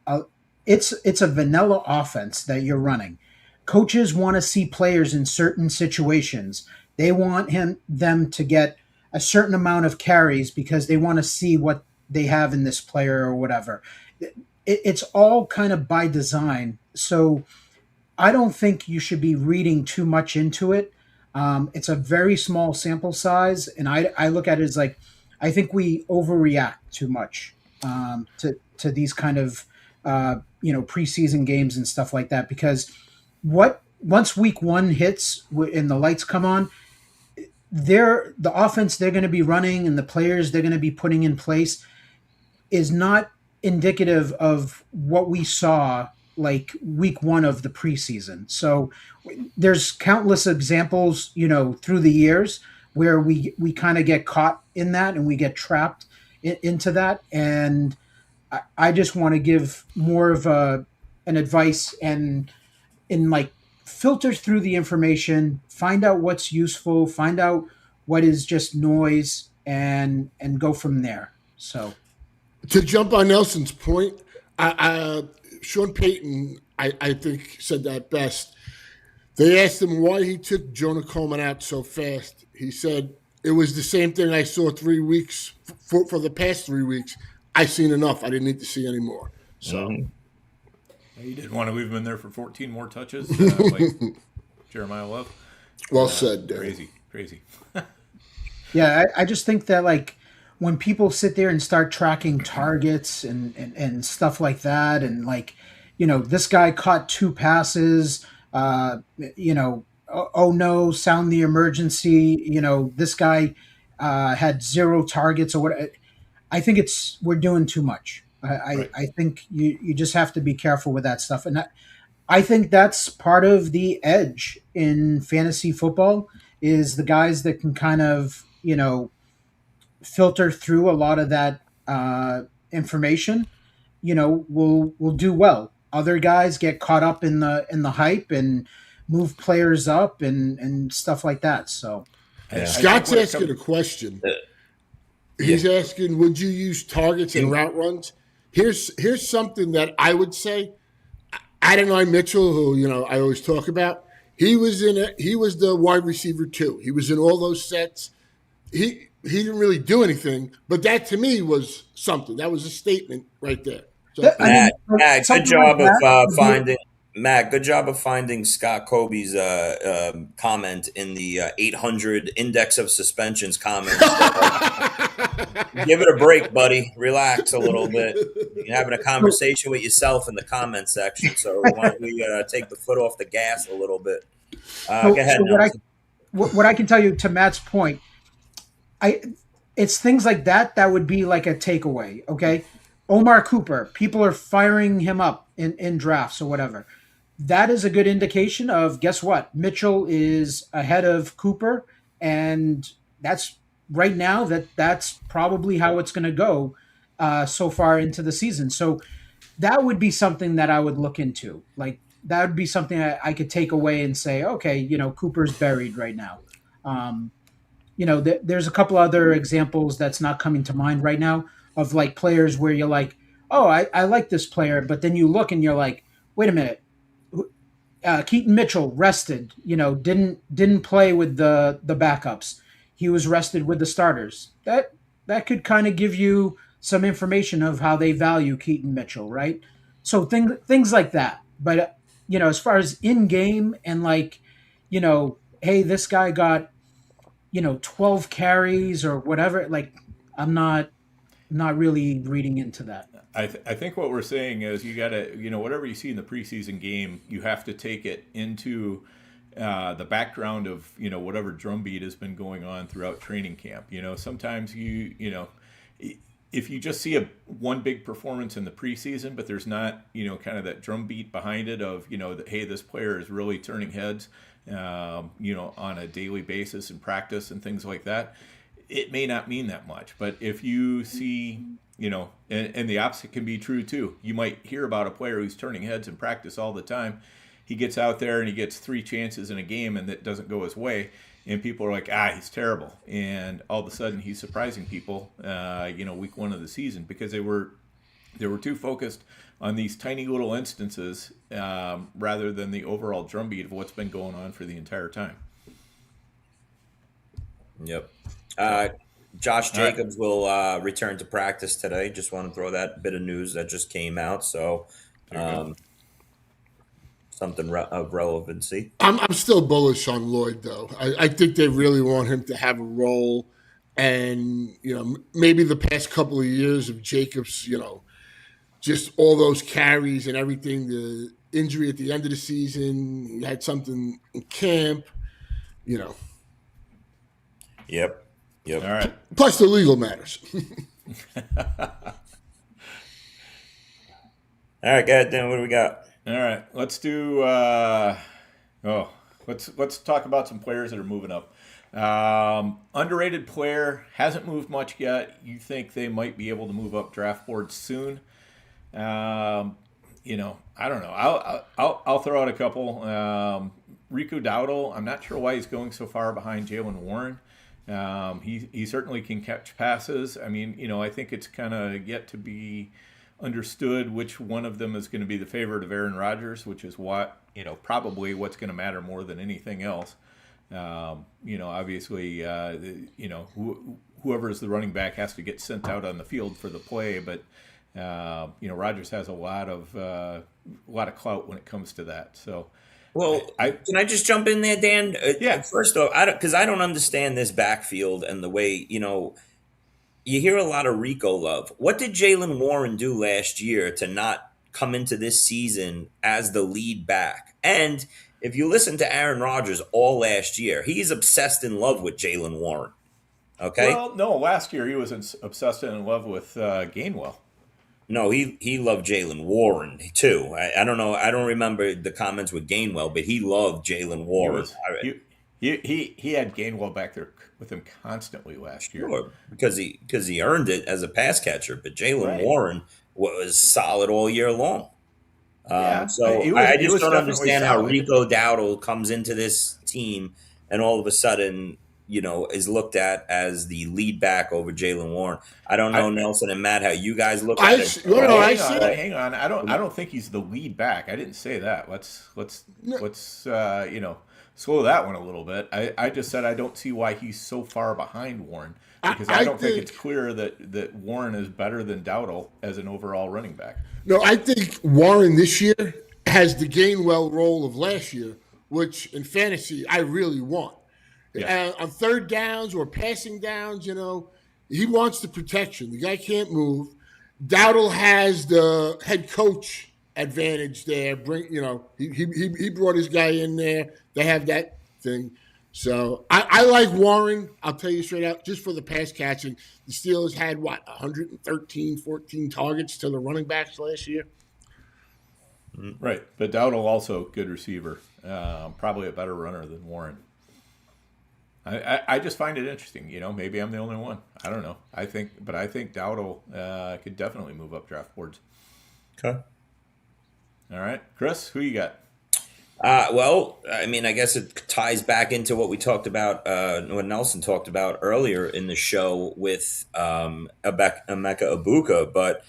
it's a vanilla offense that you're running. Coaches want to see players in certain situations. They want them to get a certain amount of carries because they want to see what they have in this player or whatever. It's all kind of by design. So I don't think you should be reading too much into it. It's a very small sample size, and I look at it as, like, I think we overreact too much to these kind of preseason games and stuff like that, because once week one hits and the lights come on, the offense they're going to be running and the players they're going to be putting in place is not indicative of what we saw like week one of the preseason. So there's countless examples, through the years where we kind of get caught in that and we get trapped into that. And I just want to give more of an advice and in, like, filter through the information, find out what's useful, find out what is just noise, and go from there. So, to jump on Nelson's point, Sean Payton, I think, said that best. They asked him why he took Jonah Coleman out so fast. He said, it was the same thing I saw 3 weeks for the past 3 weeks. I seen enough. I didn't need to see any more. So You didn't want to leave him in there for 14 more touches, like Jeremiyah Love. Well said, Dan. Crazy. Yeah, I just think that, like, when people sit there and start tracking targets and stuff like that, and, like, this guy caught 2 passes, oh no, sound the emergency, this guy had 0 targets or what. I think we're doing too much. Right. I think you just have to be careful with that stuff. And I think that's part of the edge in fantasy football, is the guys that can kind of, filter through a lot of that information, will do well. Other guys get caught up in the hype and move players up and stuff like that. So Scott's asking a question. He's asking, would you use targets and route runs? Here's something that I would say. Adonai Mitchell, who I always talk about, he was the wide receiver too. He was in all those sets. He didn't really do anything, but that to me was something. That was a statement right there. So, Matt, good job of finding. Matt, good job of finding Scott Kobe's comment in the 800 index of suspensions comments. Give it a break, buddy. Relax a little bit. You're having a conversation with yourself in the comment section, so why don't we take the foot off the gas a little bit? Go ahead. What I can tell you, to Matt's point, it's things like that would be like a takeaway. Okay, Omar Cooper, people are firing him up in drafts or whatever. That is a good indication of, guess what? Mitchell is ahead of Cooper, and that's right now that's probably how it's going to go so far into the season. So that would be something that I would look into. Like, that would be something I could take away and say, okay, Cooper's buried right now. There's a couple other examples that's not coming to mind right now of, like, players where you're like, oh, I like this player, but then you look and you're like, wait a minute. Keaton Mitchell rested, didn't play with the backups. He was rested with the starters. That could kind of give you some information of how they value Keaton Mitchell, right? So things like that. But as far as in game and, like, hey, this guy got 12 carries or whatever. Like, I'm not really reading into that. I think what we're saying is you got to, whatever you see in the preseason game, you have to take it into the background of, whatever drumbeat has been going on throughout training camp. Sometimes if you just see one big performance in the preseason, but there's not, kind of that drumbeat behind it of, that, hey, this player is really turning heads, on a daily basis in practice and things like that, it may not mean that much. But if you see, and the opposite can be true too. You might hear about a player who's turning heads in practice all the time. He gets out there and he gets 3 chances in a game and it doesn't go his way. And people are like, he's terrible. And all of a sudden he's surprising people, week 1 of the season because they were too focused on these tiny little instances rather than the overall drumbeat of what's been going on for the entire time. Yep. Josh Jacobs will return to practice today. Just want to throw that bit of news that just came out. So something of relevancy. I'm still bullish on Lloyd, though. I think they really want him to have a role. And, maybe the past couple of years of Jacobs, just all those carries and everything, the injury at the end of the season, he had something in camp, Yep. All right. Plus the legal matters. All right, guys, then what do we got? All right, let's do. Let's talk about some players that are moving up. Underrated player hasn't moved much yet. You think they might be able to move up draft boards soon? I don't know. I'll throw out a couple. Rico Dowdle. I'm not sure why he's going so far behind Jalen Warren. He certainly can catch passes. I mean, I think it's kind of yet to be understood which one of them is going to be the favorite of Aaron Rodgers, which is probably what's going to matter more than anything else. Obviously, whoever is the running back has to get sent out on the field for the play, but Rodgers has a lot of clout when it comes to that. So. Well, can I just jump in there, Dan? Yeah. First off, because I don't understand this backfield and the way, you hear a lot of Rico love. What did Jalen Warren do last year to not come into this season as the lead back? And if you listen to Aaron Rodgers all last year, he's obsessed in love with Jalen Warren. Okay? Well, no, last year he was obsessed and in love with Gainwell. No, he loved Jalen Warren too. I don't know. I don't remember the comments with Gainwell, but he loved Jalen Warren. He had Gainwell back there with him constantly last year. Sure, because he earned it as a pass catcher. But Jalen Warren was solid all year long. I just don't understand how Rico Dowdle comes into this team and all of a sudden, is looked at as the lead back over Jalen Warren. I don't know, Nelson and Matt, how you guys look at it. Hang on. I don't think he's the lead back. I didn't say that. Let's slow that one a little bit. I just said I don't see why he's so far behind Warren because I don't think it's clear that Warren is better than Dowdle as an overall running back. No, I think Warren this year has the Gainwell role of last year, which in fantasy I really want. Yeah. On third downs or passing downs, he wants the protection. The guy can't move. Dowdle has the head coach advantage there. He brought his guy in there. They have that thing. So I like Warren. I'll tell you straight out, just for the pass catching. The Steelers had 113, 14 targets to the running backs last year. Right, but Dowdle also good receiver, probably a better runner than Warren. I just find it interesting. Maybe I'm the only one. I don't know. I think Dowdle could definitely move up draft boards. Okay. All right, Chris, who you got? Well, I mean, I guess it ties back into what we talked about, what Nelson talked about earlier in the show with Emeka Egbuka. But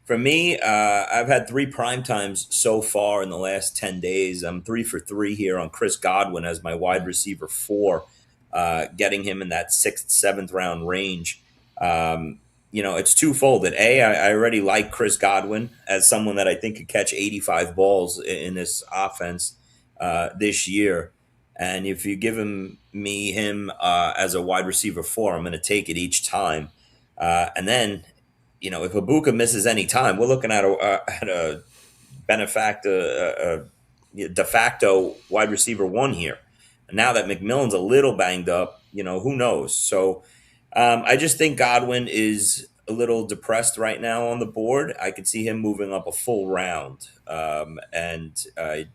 for me, I've had 3 primetimes so far in the last 10 days. I'm 3 for 3 here on Chris Godwin as my wide receiver 4. Getting him in that 6th, 7th round range. It's twofold. That I already like Chris Godwin as someone that I think could catch 85 balls in this offense this year. And if you give him as a wide receiver 4, I'm going to take it each time. And then, if Egbuka misses any time, we're looking at a de facto wide receiver 1 here. And now that McMillan's a little banged up, who knows? So I just think Godwin is a little depressed right now on the board. I could see him moving up a full round. And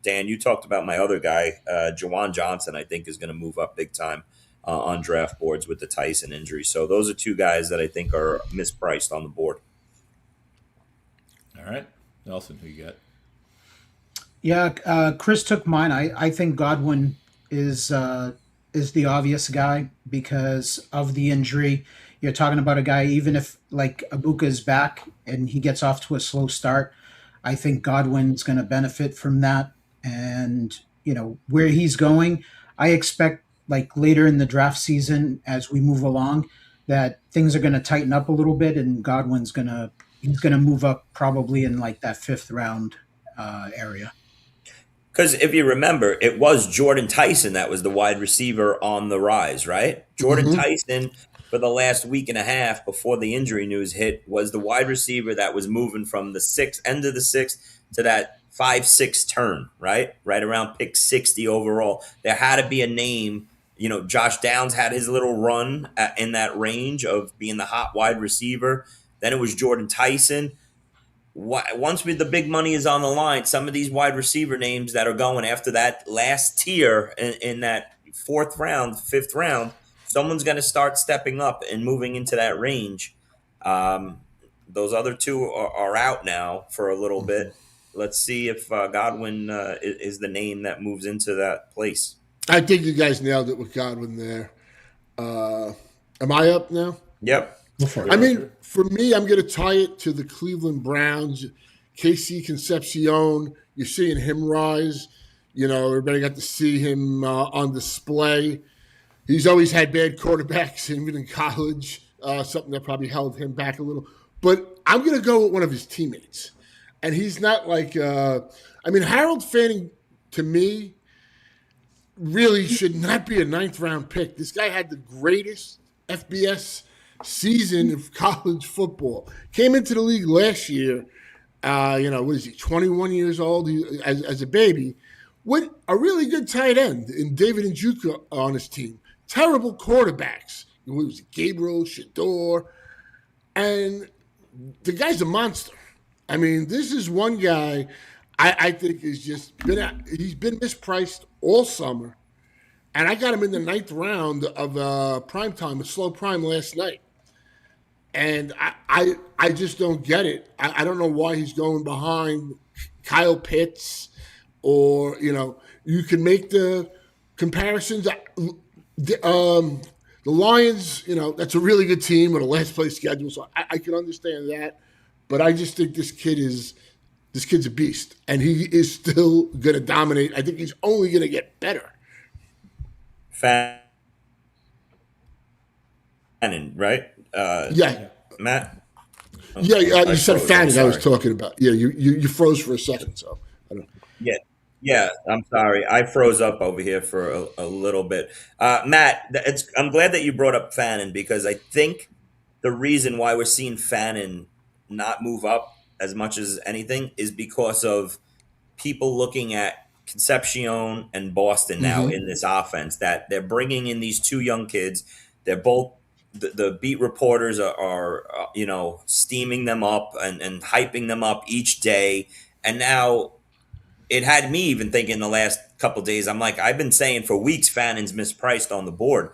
Dan, you talked about my other guy, Jawan Johnson, I think is going to move up big time on draft boards with the Tyson injury. So those are 2 guys that I think are mispriced on the board. All right. Nelson, who you got? Yeah, Chris took mine. I think Godwin is the obvious guy because of the injury. You're talking about a guy, even if like Egbuka is back and he gets off to a slow start, I think Godwin's going to benefit from that. And where he's going, I expect like later in the draft season as we move along that things are going to tighten up a little bit, and he's gonna move up probably in like that 5th round area. Because if you remember, it was Jordan Tyson that was the wide receiver on the rise, right? Jordan Tyson, for the last week and a half before the injury news hit, was the wide receiver that was moving from the end of the 6th to that 5-6 turn, right? Right around pick 60 overall. There had to be a name. Josh Downs had his little run in that range of being the hot wide receiver. Then it was Jordan Tyson. Once the big money is on the line, some of these wide receiver names that are going after that last tier in that 4th round, 5th round, someone's going to start stepping up and moving into that range. Those other 2 are out now for a little bit. Let's see if Godwin is the name that moves into that place. I think you guys nailed it with Godwin there. Am I up now? Yep. I mean, for me, I'm going to tie it to the Cleveland Browns. KC Concepcion, you're seeing him rise. Everybody got to see him on display. He's always had bad quarterbacks, even in college, something that probably held him back a little. But I'm going to go with one of his teammates. And he's not like Harold Fanning, to me, really should not be a 9th round pick. This guy had the greatest FBS season of college football. Came into the league last year. What is he? 21 years old as a baby, with a really good tight end in David Njoku on his team. Terrible quarterbacks. It was Gabriel Shador, and the guy's a monster. I mean, this is one guy I think he's been mispriced all summer, and I got him in the 9th round of Primetime, a slow prime last night. And I just don't get it. I don't know why he's going behind Kyle Pitts, or you can make the comparisons. The Lions, that's a really good team with a last place schedule, so I can understand that. But I just think this kid's a beast, and he is still going to dominate. I think he's only going to get better. Fanning, right? Yeah. Matt? You said Fanning I was talking about. Yeah, you froze for a second, so I don't know. Yeah, I'm sorry. I froze up over here for a little bit. Matt, I'm glad that you brought up Fanning, because I think the reason why we're seeing Fanning not move up as much as anything is because of people looking at Concepcion and Boston now in this offense, that they're bringing in these 2 young kids. They're both the beat reporters are steaming them up and hyping them up each day. And now it had me even thinking the last couple of days, I'm like, I've been saying for weeks Fanning's mispriced on the board.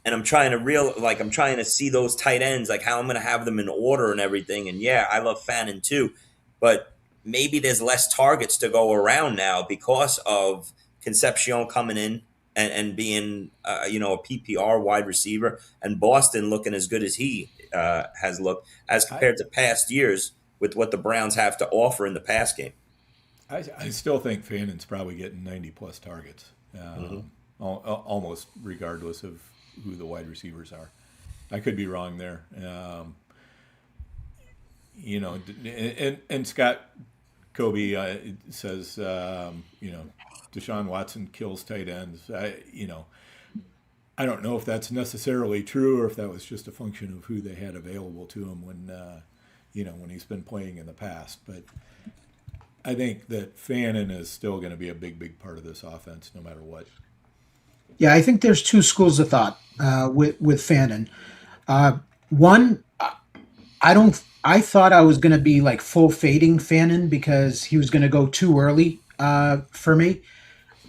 And I'm trying to see those tight ends, like how I'm going to have them in order and everything. And yeah, I love Fanning too, but maybe there's less targets to go around now because of Concepcion coming in and being, a PPR wide receiver, and Boston looking as good as he has looked as compared to past years with what the Browns have to offer in the pass game. I still think Fanning's probably getting 90-plus targets, almost regardless of who the wide receivers are. I could be wrong there. And Scott Kobe says, Deshaun Watson kills tight ends. I don't know if that's necessarily true or if that was just a function of who they had available to him when he's been playing in the past. But I think that Fannin is still going to be a big part of this offense no matter what. Yeah, I think there's two schools of thought with Fannin. One, I thought I was going to be like full fading Fannin because he was going to go too early for me.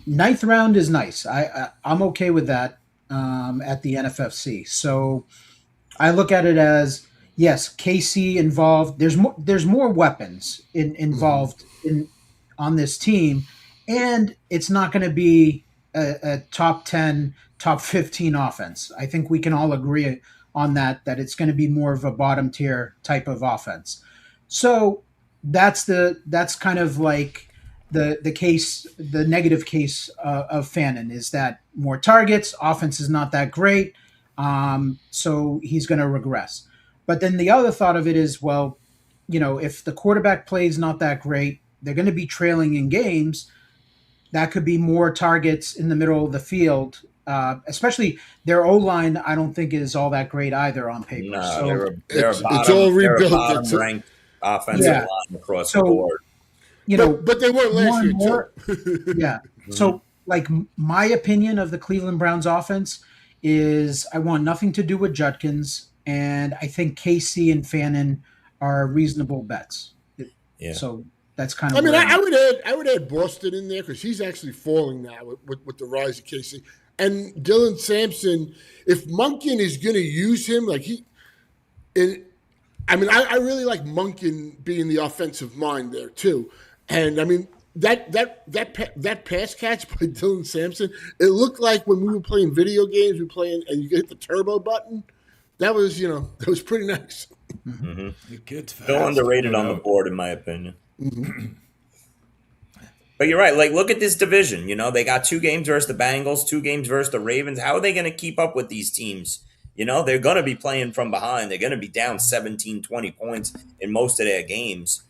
Ninth round is nice. I'm okay with that at the NFFC. So I look at it as, yes, KC involved. There's more weapons involved on this team, and it's not going to be a top 10, top 15 offense. I think we can all agree on that it's going to be more of a bottom tier type of offense. So that's kind of like the case, the negative case of Fannin is that more targets, offense is not that great, so he's going to regress. But then the other thought of it is, well, if the quarterback play is not that great, they're going to be trailing in games. That could be more targets in the middle of the field, especially their O-line. I don't think is all that great either on paper. No, so it's all rebuilt. Bottom-ranked offensive line across the board. But they weren't last year too. Yeah. So, like, my opinion of the Cleveland Browns offense is I want nothing to do with Judkins, and I think KC and Fannin are reasonable bets. Yeah. So that's kind of. I mean, I would add Boston in there because he's actually falling now with the rise of KC and Dylan Sampson. If Monken is going to use him, I really like Monken being the offensive mind there too. And I mean that pass catch by Dylan Sampson, it looked like when we were playing video games, and you hit the turbo button. That was pretty nice. Mm-hmm. The kid's fast. Still underrated on the board, in my opinion. But you're right. Like, look at this division. They got 2 games versus the Bengals, 2 games versus the Ravens. How are they going to keep up with these teams? They're going to be playing from behind. They're going to be down 17, 20 points in most of their games.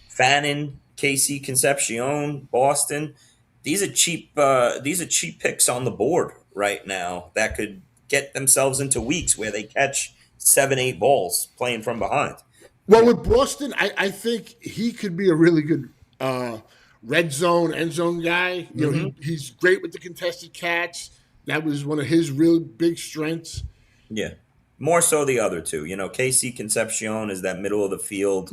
Fannin, KC, Concepcion, Boston. These are cheap picks on the board right now that could get themselves into weeks where they catch 7-8 balls playing from behind. Well, with Boston, I think he could be a really good red zone, end zone guy. He's great with the contested catch. That was one of his real big strengths. Yeah. More so the other two. KC Concepcion is that middle of the field,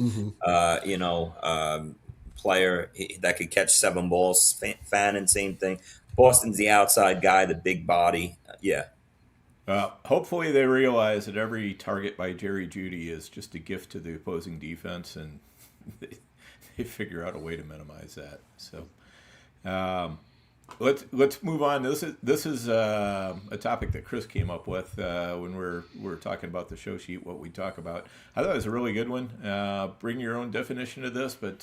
player that could catch 7 balls. Fannin, same thing. Boston's the outside guy, the big body. Yeah. Hopefully they realize that every target by Jerry Jeudy is just a gift to the opposing defense, and they figure out a way to minimize that. So let's move on. This is a topic that Chris came up with when we're talking about the show sheet, what we talk about. I thought it was a really good one. Bring your own definition of this, but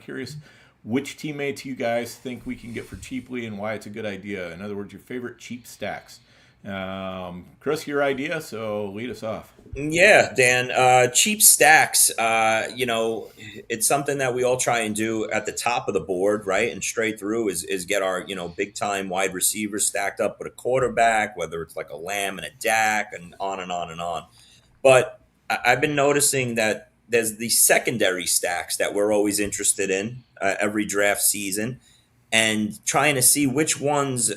curious which teammates you guys think we can get for cheaply and why it's a good idea. In other words, your favorite cheap stacks. Chris, your idea, so lead us off. Yeah, Dan. Cheap stacks, it's something that we all try and do at the top of the board, right? And straight through is get our, big time wide receivers stacked up with a quarterback, whether it's like a Lamb and a Dak and on and on and on. But I've been noticing that there's these secondary stacks that we're always interested in every draft season and trying to see which ones,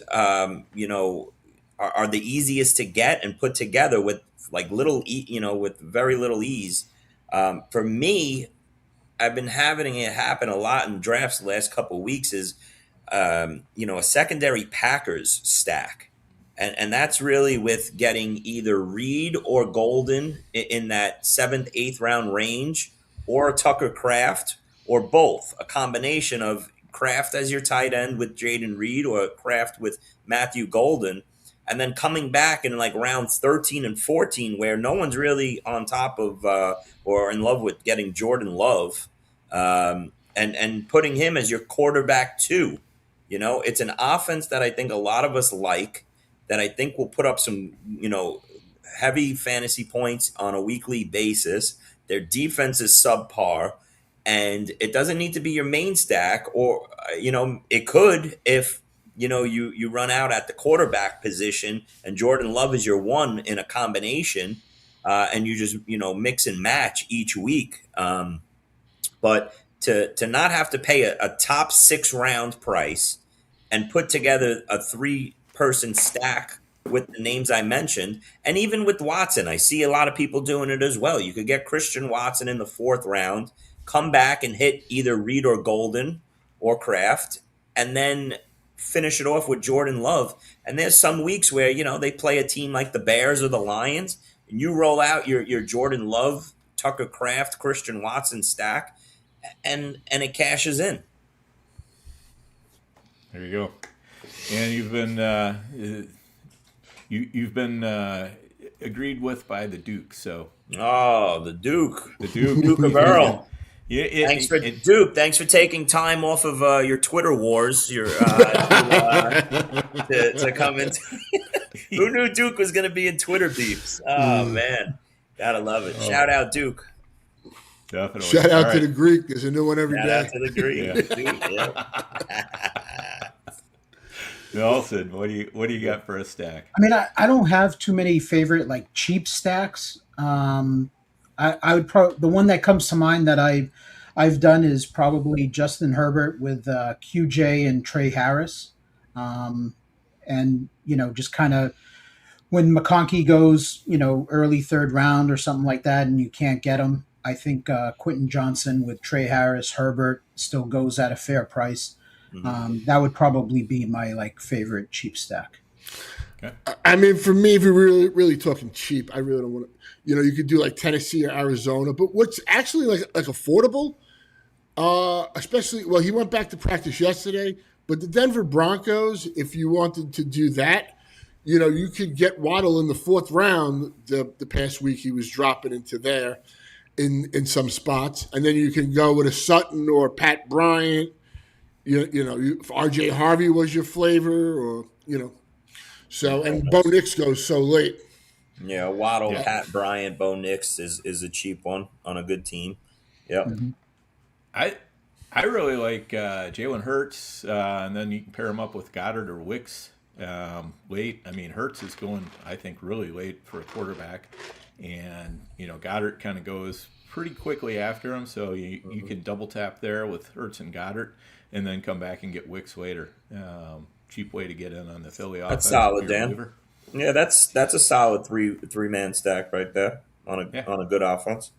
are the easiest to get and put together with with very little ease. For me, I've been having it happen a lot in drafts the last couple of weeks is, a secondary Packers stack. And that's really with getting either Reed or Golden in that 7th, 8th round range, or Tucker Kraft, or both. A combination of Kraft as your tight end with Jaden Reed or Kraft with Matthew Golden. And then coming back in like rounds 13 and 14, where no one's really on top of or in love with getting Jordan Love, and putting him as your quarterback too. It's an offense that I think a lot of us like, that I think will put up some, heavy fantasy points on a weekly basis. Their defense is subpar. And it doesn't need to be your main stack, or it could if you run out at the quarterback position and Jordan Love is your one in a combination, and you just mix and match each week. But to not have to pay a top 6 round price and put together a 3-person stack with the names I mentioned, and even with Watson, I see a lot of people doing it as well. You could get Christian Watson in the 4th round, come back and hit either Reed or Golden or Kraft, and then finish it off with Jordan Love. And there's some weeks where, they play a team like the Bears or the Lions, and you roll out your Jordan Love, Tucker Kraft, Christian Watson stack, and it cashes in. There you go. And you've been agreed with by the Duke. So the Duke of Earl. Duke. Thanks for taking time off of your Twitter wars. To come in. Who knew Duke was going to be in Twitter beefs? Oh man, gotta love it. Shout out Duke. Definitely. Shout out to the Greek. There's a new one every day. Shout out to the Greek. Yeah. Nelson, what do you got for a stack? I mean, I don't have too many favorite like cheap stacks. I would probably, the one that comes to mind that I've done is probably Justin Herbert with QJ and Trey Harris, and just kind of when McConkey goes early 3rd round or something like that, and you can't get him. I think Quentin Johnson with Trey Harris, Herbert still goes at a fair price. Mm-hmm. That would probably be my favorite cheap stack. Okay. I mean, for me, if you're really, really talking cheap, I really don't want to. You could do like Tennessee or Arizona, but what's actually like affordable, especially he went back to practice yesterday. But the Denver Broncos, if you wanted to do that, you could get Waddle in the 4th round. The past week he was dropping into there in some spots, and then you can go with a Sutton or Pat Bryant. If RJ Harvey was your flavor, or so, and Bo Nix goes so late. Yeah, Waddle, Pat Bryant, Bo Nix is a cheap one on a good team. Yep. Mm-hmm. I really like Jalen Hurts, and then you can pair him up with Goddard or Wicks late. I mean, Hurts is going, I think, really late for a quarterback, and Goddard kind of goes pretty quickly after him, so you can double tap there with Hurts and Goddard, and then come back and get Wicks later. Cheap way to get in on the Philly offense. That's solid, Dan. Yeah, that's a solid three-man stack right there on a good offense.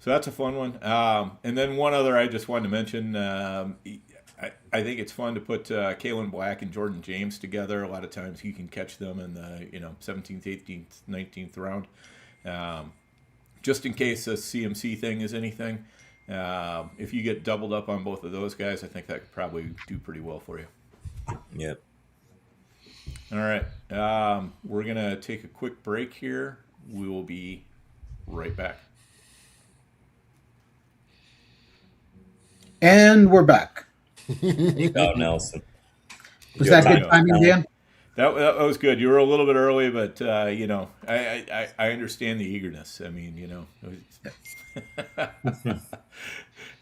So that's a fun one. And then one other I just wanted to mention. I think it's fun to put Kalen Black and Jordan James together. A lot of times you can catch them in the 17th, 18th, 19th round. Just in case a CMC thing is anything. If you get doubled up on both of those guys, I think that could probably do pretty well for you. Yep. All right. We're going to take a quick break here. We will be right back. And we're back. You go, Nelson. Was that good timing, Dan? That was good. You were a little bit early, but I understand the eagerness. I mean,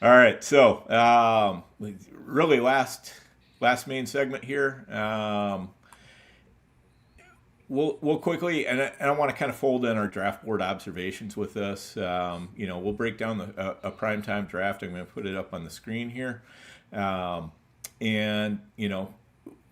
All right. So really last main segment here. We'll quickly, and I want to kind of fold in our draft board observations with this. We'll break down a primetime draft. I'm going to put it up on the screen here.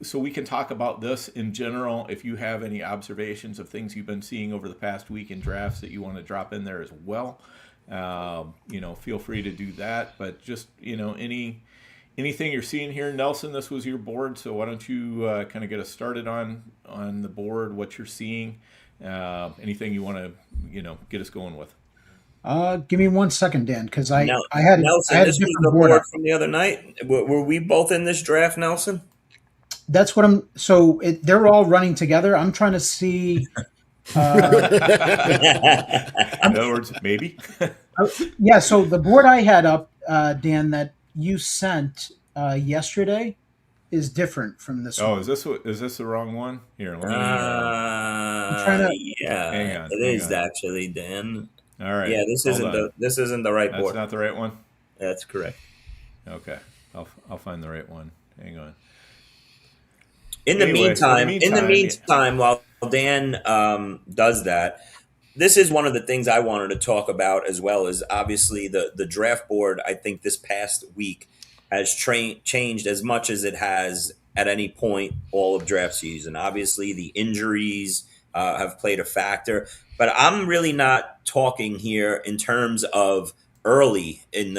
So we can talk about this in general. If you have any observations of things you've been seeing over the past week in drafts that you want to drop in there as well, feel free to do that. But just, anything you're seeing here, Nelson, this was your board, so why don't you kind of get us started on the board, what you're seeing, anything you want to, get us going with. Give me 1 second, Dan, because I Nelson, had this was the board from the other night. Were we both in this draft, Nelson? That's what I'm. So they're all running together. I'm trying to see. In other words, maybe. Yeah. So the board I had up, Dan, that you sent yesterday, is different from this one. Oh, is this the wrong one? Here, let me. I'm trying to. Yeah, hang on, it is actually, Dan. All right. Yeah, Hold on. this isn't the right That's board. not the right one? That's correct. Okay. I'll find the right one. Hang on. In the Anyway, so in the meantime, while Dan does that, this is one of the things I wanted to talk about as well. Is obviously the draft board. I think this past week has changed as much as it has at any point all of draft season. Obviously, the injuries have played a factor, but I'm really not talking here in terms of early in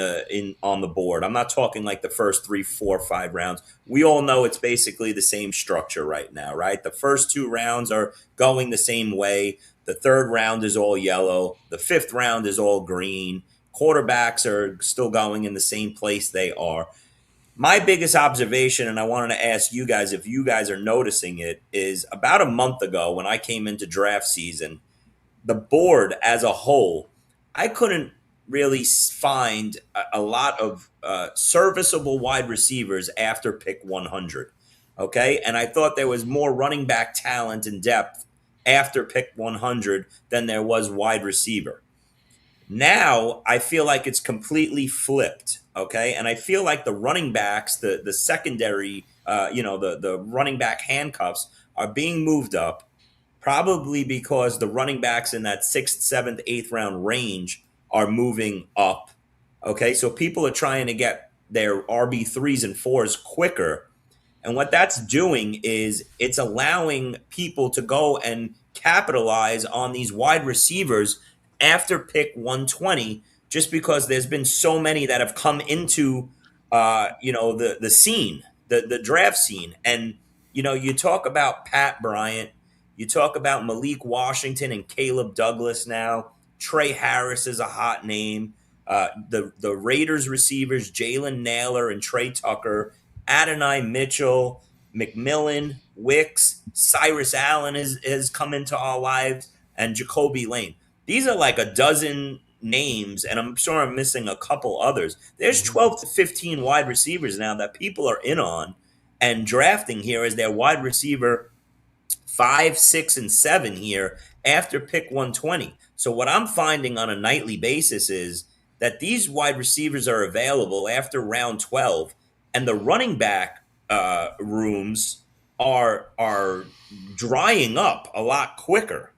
on the board. I'm not talking like the first 3, 4, 5 rounds. We all know it's basically the same structure right now, right? The first 2 rounds are going the same way. The 3rd round is all yellow. The 5th round is all green. Quarterbacks are still going in the same place they are. My biggest observation, and I wanted to ask you guys if you guys are noticing it, is about a month ago when I came into draft season, the board as a whole, I couldn't really find a lot of serviceable wide receivers after pick 100. Okay. And I thought there was more running back talent and depth after pick 100 than there was wide receiver. Now I feel like it's completely flipped. Okay. And I feel like the running backs, the secondary, the running back handcuffs are being moved up, probably because the running backs in that 6th, 7th, 8th round range are moving up. Okay, so people are trying to get their RB3s and 4s quicker. And what that's doing is it's allowing people to go and capitalize on these wide receivers after pick 120, just because there's been so many that have come into the scene, the draft scene. And you talk about Pat Bryant, you talk about Malik Washington and Caleb Douglas now. Trey Harris is a hot name. The Raiders receivers, Jalen Naylor and Trey Tucker, Adonai Mitchell, McMillan, Wicks, Cyrus Allen has come into our lives, and Jacoby Lane. These are like a dozen names, and I'm sure I'm missing a couple others. There's 12 to 15 wide receivers now that people are in on and drafting here as their wide receiver 5, 6, and 7 here after pick 120. So what I'm finding on a nightly basis is that these wide receivers are available after round 12, and the running back rooms are drying up a lot quicker.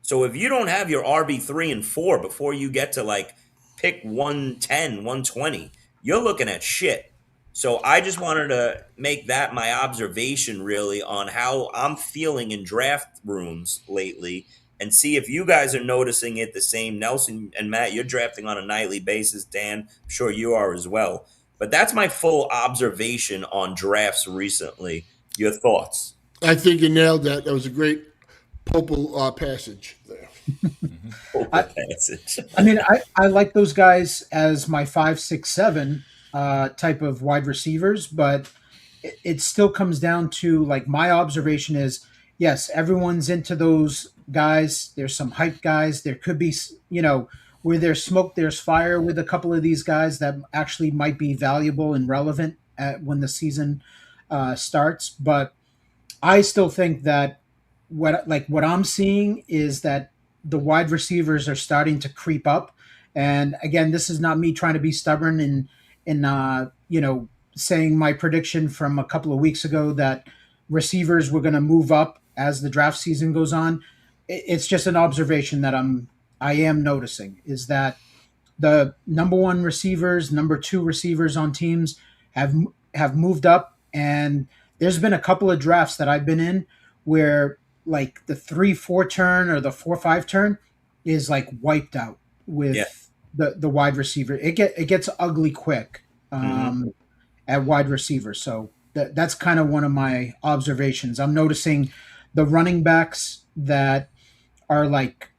So if you don't have your RB3 and 4 before you get to like pick 110, 120, you're looking at shit. So I just wanted to make that my observation really on how I'm feeling in draft rooms lately and see if you guys are noticing it the same. Nelson and Matt, you're drafting on a nightly basis. Dan, I'm sure you are as well. But that's my full observation on drafts recently. Your thoughts? I think you nailed that. That was a great Popal passage there. Passage. I mean, I like those guys as my 5, 6, 7 type of wide receivers, but it still comes down to, like, my observation is, yes, everyone's into those guys. There's some hype guys. There could be, where there's smoke, there's fire with a couple of these guys that actually might be valuable and relevant when the season starts. But I still think that what I'm seeing is that the wide receivers are starting to creep up. And again, this is not me trying to be stubborn and saying my prediction from a couple of weeks ago that receivers were going to move up as the draft season goes on. It's just an observation that I am noticing is that the number 1 receivers, number 2 receivers on teams have moved up, and there's been a couple of drafts that I've been in where like the 3-4 turn or the 4-5 turn is like wiped out with the wide receiver. It gets ugly quick at wide receiver. So that's kind of one of my observations. I'm noticing the running backs that are like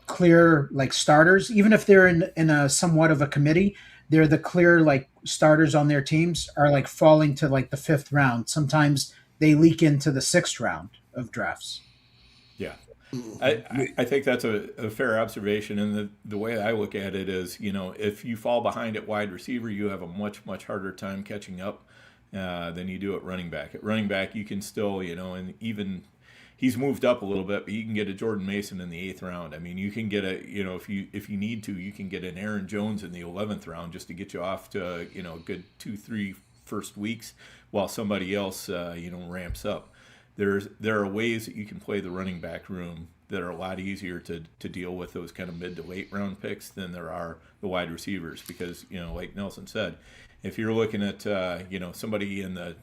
clear like starters, even if they're in a somewhat of a committee, they're the clear like starters on their teams are like falling to like the 5th round. Sometimes they leak into the 6th round of drafts. Yeah. I think that's a fair observation. And the way I look at it is, if you fall behind at wide receiver, you have a much, much harder time catching up than you do at running back. At running back, you can still, and even he's moved up a little bit, but you can get a Jordan Mason in the 8th round. I mean, you can get if you need to, you can get an Aaron Jones in the 11th round just to get you off to a good 2-3 first weeks while somebody else ramps up. There are ways that you can play the running back room that are a lot easier to deal with those kind of mid to late round picks than there are the wide receivers, because like Nelson said, if you're looking at somebody in the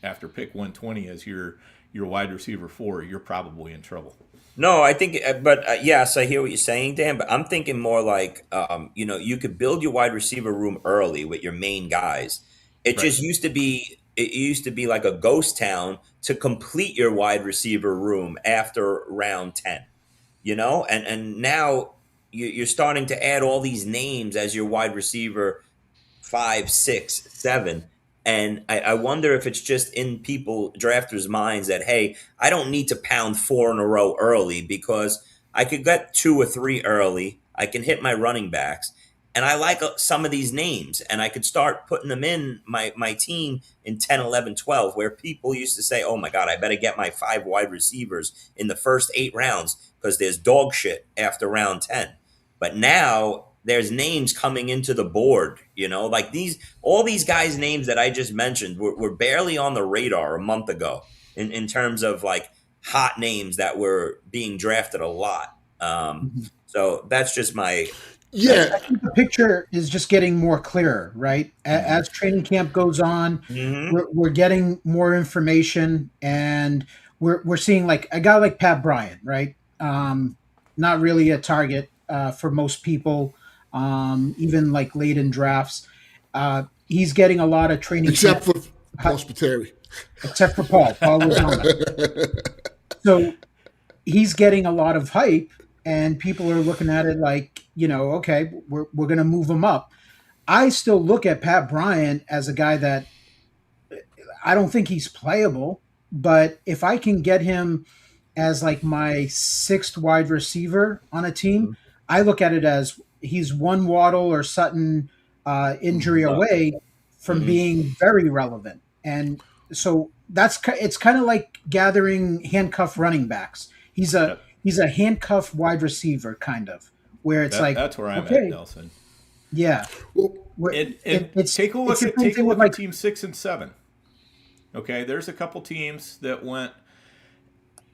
after pick 120 as your wide receiver 4, you're probably in trouble. No, I think, but yes, I hear what you're saying, Dan. But I'm thinking more like, you could build your wide receiver room early with your main guys. It just used to be, like a ghost town to complete your wide receiver room after round 10. And now you're starting to add all these names as your wide receiver 5, 6, 7. And I wonder if it's just in people, drafters' minds that, hey, I don't need to pound 4 in a row early because I could get 2 or 3 early. I can hit my running backs. And I like some of these names, and I could start putting them in my team in 10, 11, 12, where people used to say, oh, my God, I better get my 5 wide receivers in the first 8 rounds because there's dog shit after round 10. But now there's names coming into the board, like all these guys' names that I just mentioned were barely on the radar a month ago in terms of like hot names that were being drafted a lot. So that's just my... Yeah, I think the picture is just getting more clearer, right? As training camp goes on, we're getting more information, and we're seeing like a guy like Pat Bryant, right? Not really a target for most people, even like late in drafts. He's getting a lot of training except camp, for Paul Spateri. except for Paul. Paul was on that. So he's getting a lot of hype, and people are looking at it like, okay, we're going to move him up. I still look at Pat Bryant as a guy that I don't think he's playable, but if I can get him as like my 6th wide receiver on a team, I look at it as he's one Waddle or Sutton injury away from being very relevant. And so it's kind of like gathering handcuff running backs. He's a handcuff wide receiver, kind of, where it's that's where I'm at, Nelson. Yeah. Take a look at team 6 and 7. Okay, there's a couple teams that went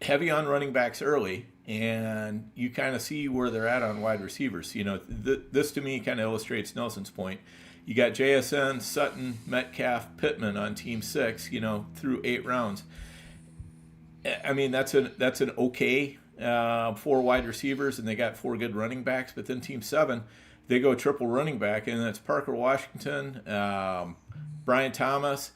heavy on running backs early, and you kind of see where they're at on wide receivers. This to me kind of illustrates Nelson's point. You got JSN, Sutton, Metcalf, Pittman on team 6, through 8 rounds. I mean, that's an okay 4 wide receivers, and they got 4 good running backs. But then team 7, they go triple running back, and it's Parker Washington, Brian Thomas,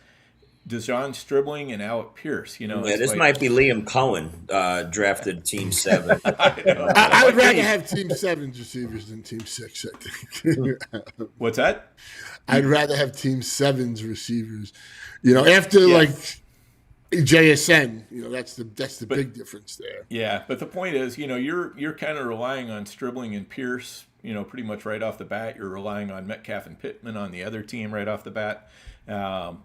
Dejon Stribling, and Alec Pierce. This might be Liam Cohen drafted team 7. I would rather have team 7's receivers than team 6, I think. What's that? I'd rather have team 7's receivers. After like JSN, that's the big difference there. Yeah, but the point is, you're kind of relying on Stribling and Pierce, pretty much right off the bat. You're relying on Metcalf and Pittman on the other team right off the bat. I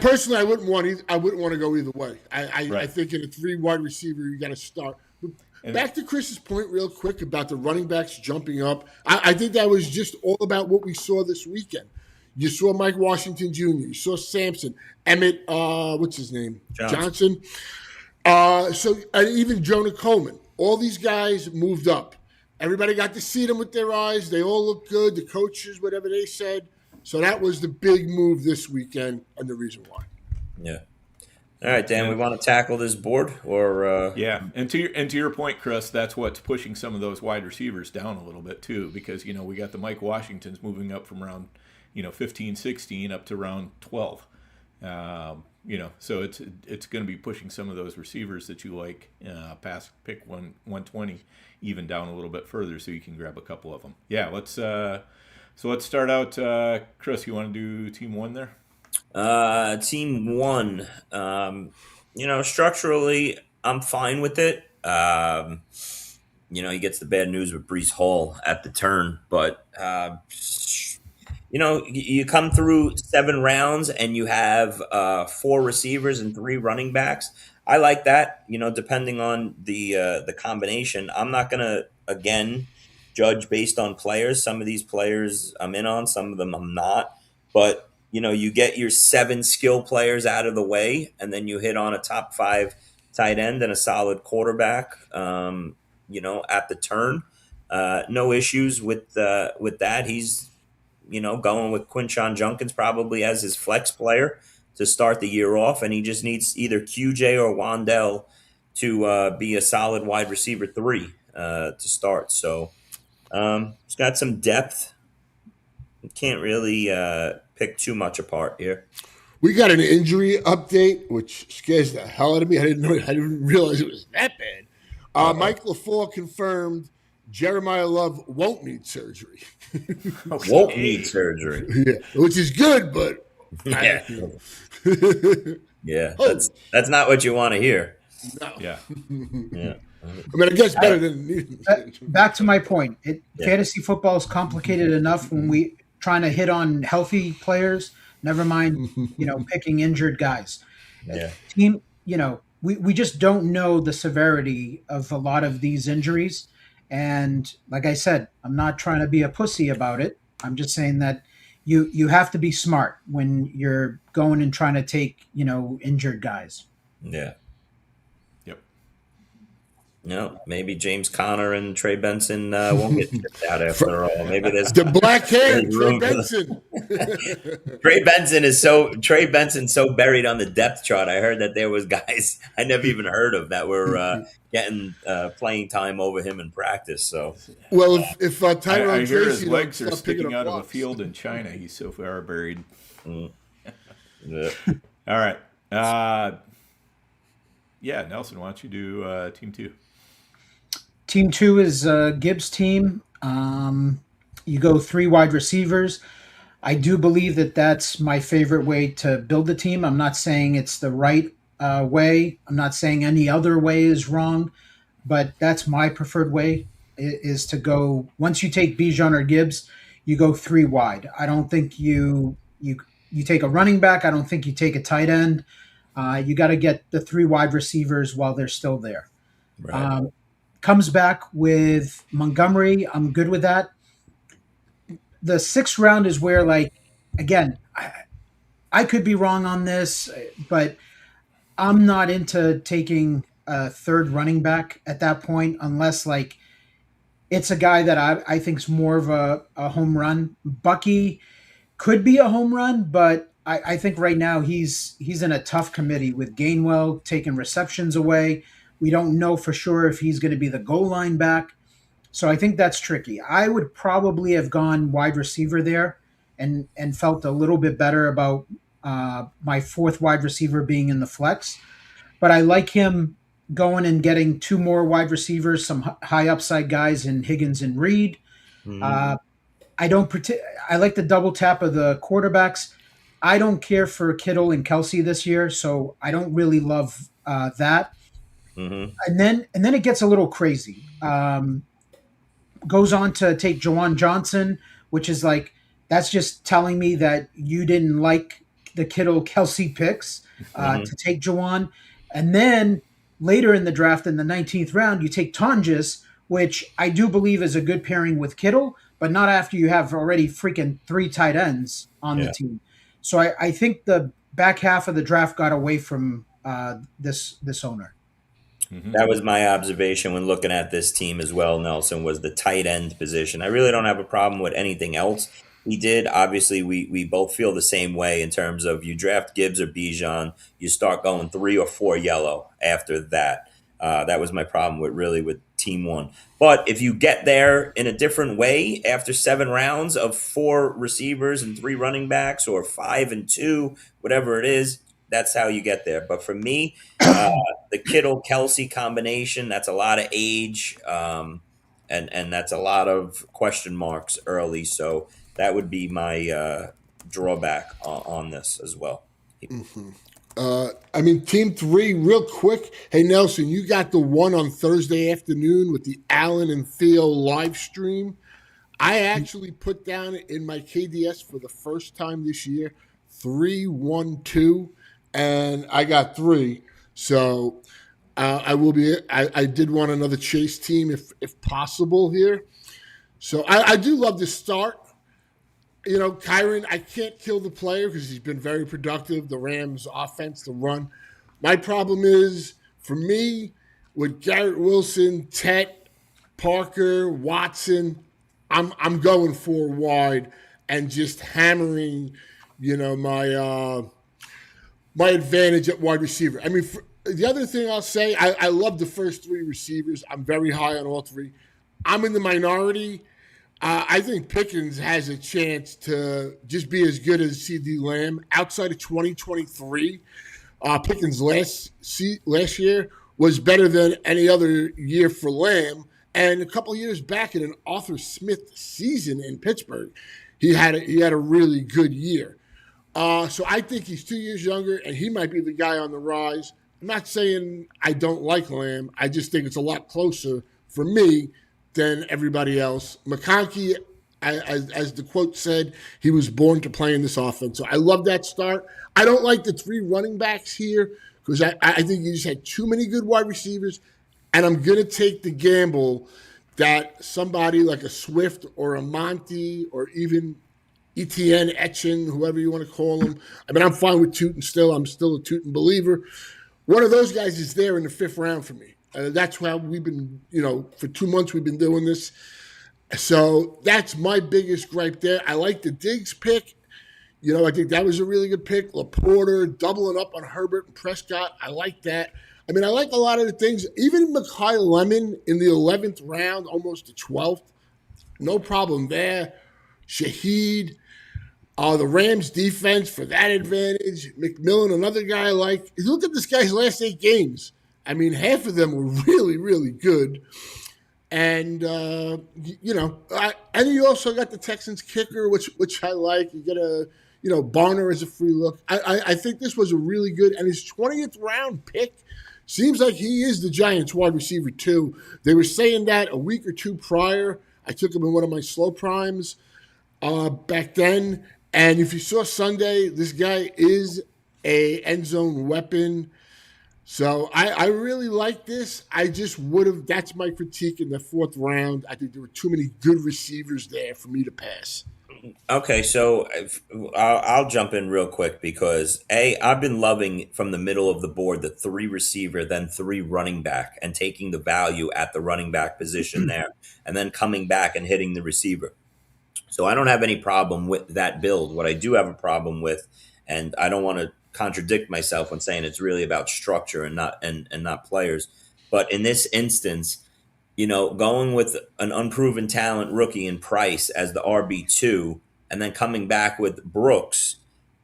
personally, I wouldn't want to go either way. I think in a 3 wide receiver, you got to start. Back to Chris's point real quick about the running backs jumping up. I think that was just all about what we saw this weekend. You saw Mike Washington Jr., you saw Sampson, Emmett, what's his name? Johnson. And even Jonah Coleman. All these guys moved up. Everybody got to see them with their eyes. They all looked good. The coaches, whatever they said. So that was the big move this weekend and the reason why. Yeah. All right, Dan, we want to tackle this board or Yeah. And to your point, Chris, that's what's pushing some of those wide receivers down a little bit too, because we got the Mike Washingtons moving up from round 15, 16 up to round 12. So it's going to be pushing some of those receivers that you like past pick 120 even down a little bit further, so you can grab a couple of them. Yeah, let's start out. Chris, you want to do team 1 there? Team 1, structurally, I'm fine with it. He gets the bad news with Breece Hall at the turn, but you come through 7 rounds and you have 4 receivers and 3 running backs. I like that. Depending on the combination, I'm not gonna again judge based on players. Some of these players I'm in on, some of them I'm not. But you get your 7 skill players out of the way, and then you hit on a top 5 tight end and a solid quarterback. At the turn, no issues with that. He's going with Quinshon Junkins probably as his flex player to start the year off, and he just needs either QJ or Wandell to be a solid wide receiver 3 to start. So it's got some depth. You can't really pick too much apart here. We got an injury update, which scares the hell out of me. I didn't realize it was that bad. Mike LaFleur confirmed Jeremiyah Love won't need surgery. Won't need surgery. Yeah, which is good, but yeah, that's not what you want to hear. No. Yeah. Yeah. I mean, I guess better than back to my point. Fantasy football is complicated enough when we trying to hit on healthy players. Never mind, picking injured guys. Yeah. Team, we just don't know the severity of a lot of these injuries. And like I said, I'm not trying to be a pussy about it. I'm just saying that you have to be smart when you're going and trying to take, injured guys. Yeah. Yep. No, maybe James Conner and Trey Benson won't get shipped out after all. Maybe there's the black hand, Trey Benson. Trey Benson's so buried on the depth chart. I heard that there was guys I never even heard of that were getting playing time over him in practice. So, well, if Tyrone I hear his Tracy legs are stop picking sticking up out of a blocks. field in China. He's so far buried. Yeah. All right. Nelson, why don't you do team 2? Team 2 is Gibbs' team. You go 3 wide receivers. I do believe that that's my favorite way to build a team. I'm not saying it's the right way. I'm not saying any other way is wrong, but that's my preferred way is to go, once you take Bijan or Gibbs, you go 3 wide. I don't think you take a running back. I don't think you take a tight end. You got to get the 3 wide receivers while they're still there. Right. Comes back with Montgomery. I'm good with that. The 6th round is where, again, I could be wrong on this, but I'm not into taking a 3rd running back at that point unless, it's a guy that I think is more of a home run. Bucky could be a home run, but I think right now he's in a tough committee with Gainwell taking receptions away. We don't know for sure if he's going to be the goal line back. So I think that's tricky. I would probably have gone wide receiver there and felt a little bit better about my 4th wide receiver being in the flex. But I like him going and getting 2 more wide receivers, some high upside guys in Higgins and Reed. I like the double tap of the quarterbacks. I don't care for Kittle and Kelsey this year, so I don't really love that. Mm-hmm. And then it gets a little crazy. Goes on to take Jawan Johnson, which is that's just telling me that you didn't like the Kittle Kelsey picks to take Jawan. And then later in the draft, in the 19th round, you take Tonjes, which I do believe is a good pairing with Kittle, but not after you have already freaking 3 tight ends on the team. So I think the back half of the draft got away from this owner. Mm-hmm. That was my observation when looking at this team as well, Nelson, was the tight end position. I really don't have a problem with anything else he did. Obviously, we both feel the same way in terms of you draft Gibbs or Bijan, you start going 3 or 4 yellow after that. That was my problem with team 1. But if you get there in a different way after 7 rounds of 4 receivers and 3 running backs or 5 and 2, whatever it is, that's how you get there. But for me, the Kittle-Kelsey combination, that's a lot of age, and that's a lot of question marks early. So that would be my drawback on this as well. Mm-hmm. Team 3, real quick. Hey, Nelson, you got the one on Thursday afternoon with the Allen and Theo live stream. I actually put down in my KDS for the first time this year 3-1-2. And I got 3. So I did want another chase team if possible here. So I do love the start. You know, Kyron, I can't kill the player because he's been very productive. The Rams' offense, the run. My problem is, for me, with Garrett Wilson, Tet, Parker, Watson, I'm going 4 wide and just hammering, you know, my advantage at wide receiver. I mean, the other thing I'll say, I love the first 3 receivers. I'm very high on all 3. I'm in the minority. I think Pickens has a chance to just be as good as CD Lamb outside of 2023. Pickens last year was better than any other year for Lamb. And a couple of years back in an Arthur Smith season in Pittsburgh, he had a really good year. So I think he's 2 years younger, and he might be the guy on the rise. I'm not saying I don't like Lamb. I just think it's a lot closer for me than everybody else. McConkey, as the quote said, he was born to play in this offense. So I love that start. I don't like the 3 running backs here because I think you just had too many good wide receivers, and I'm going to take the gamble that somebody like a Swift or a Monty or even Etienne, Etchen, whoever you want to call him. I mean, I'm fine with Tootin still. I'm still a Tootin believer. One of those guys is there in the 5th round for me. That's how we've been, you know, for 2 months we've been doing this. So that's my biggest gripe there. I like the Diggs pick. You know, I think that was a really good pick. LaPorta doubling up on Herbert and Prescott. I like that. I mean, I like a lot of the things. Even Mekhi Lemon in the 11th round, almost the 12th. No problem there. Shaheed. The Rams defense for that advantage. McMillan, another guy I like. You look at this guy's last 8 games. I mean, half of them were really, really good. And, you know, and you also got the Texans kicker, which I like. You get Barner as a free look. I think this was a really good, and his 20th round pick seems like he is the Giants wide receiver too. They were saying that a week or 2 prior. I took him in one of my slow primes back then. And if you saw Sunday, this guy is a end zone weapon. So I really like this. I just would have – that's my critique in the 4th round. I think there were too many good receivers there for me to pass. Okay, so I'll jump in real quick because, I've been loving from the middle of the board the 3 receiver, then 3 running back, and taking the value at the running back position there, and then coming back and hitting the receiver. So I don't have any problem with that build. What I do have a problem with, and I don't want to contradict myself when saying it's really about structure and not players, but in this instance, you know, going with an unproven talent rookie in Price as the RB2 and then coming back with Brooks,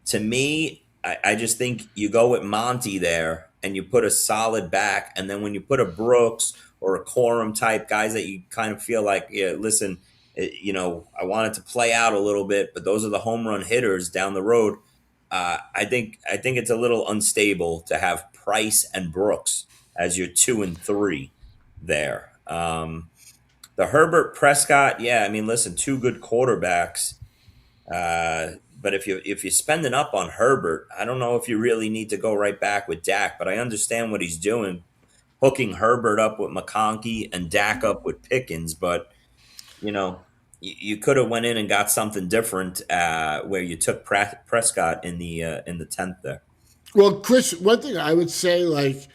to me, I just think you go with Monty there and you put a solid back, and then when you put a Brooks or a Corum type, guys that you kind of feel like, yeah, listen, you know, I want it to play out a little bit, but those are the home run hitters down the road. I think it's a little unstable to have Price and Brooks as your 2 and 3 there. The Herbert Prescott, yeah, I mean, listen, 2 good quarterbacks. But if you're spending up on Herbert, I don't know if you really need to go right back with Dak, but I understand what he's doing, hooking Herbert up with McConkey and Dak up with Pickens, but you know, you could have went in and got something different where you took Prescott in the 10th there. Well, Chris, one thing I would say, like,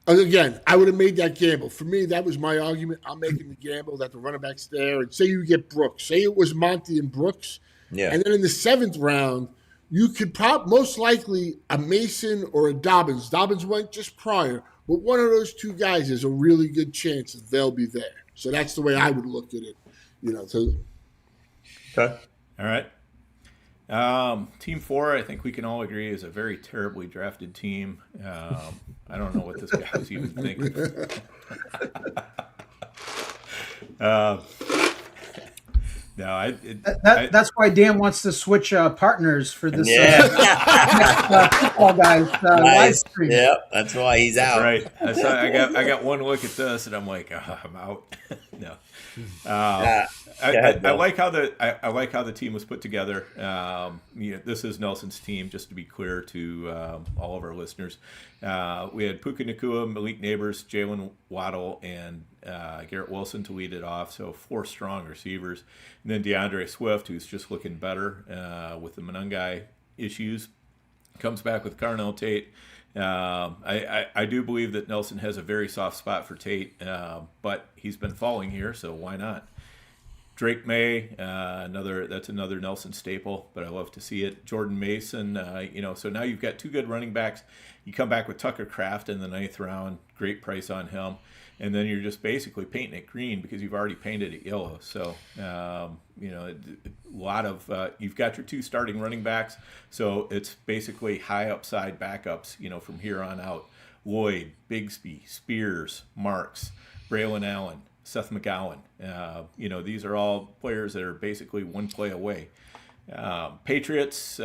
again, I would have made that gamble. For me, that was my argument. I'm making the gamble that the running back's there. And say you get Brooks. Say it was Monty and Brooks. Yeah. And then in the 7th round, you could most likely a Mason or a Dobbins. Dobbins went just prior. But one of those 2 guys is a really good chance that they'll be there. So that's the way I would look at it. You know, so. Okay. All right. Team 4, I think we can all agree, is a very terribly drafted team. I don't know what this guy was even thinking. That's why Dan wants to switch partners for this football guys live stream. Yeah, that's why he's out. Right. I got one look at this, and I'm like, I'm out. No. I, Go ahead, I Bill. like how I like how the team was put together. This is Nelson's team, just to be clear to all of our listeners. We had Puka Nakua, Malik Neighbors, Jalen Waddle, and Garrett Wilson to lead it off. So 4 strong receivers, and then DeAndre Swift, who's just looking better with the Monangai issues, comes back with Carnell Tate. I do believe that Nelson has a very soft spot for Tate, but he's been falling here, so why not? Drake May, that's another Nelson staple, but I love to see it. Jordan Mason, so now you've got 2 good running backs. You come back with Tucker Kraft in the 9th round, great price on him, and then you're just basically painting it green because you've already painted it yellow. So, a lot of you've got your 2 starting running backs, so it's basically high upside backups, from here on out. Lloyd, Bigsby, Spears, Marks, Braylon Allen, Seth McGowan. These are all players that are basically 1 play away. Patriots,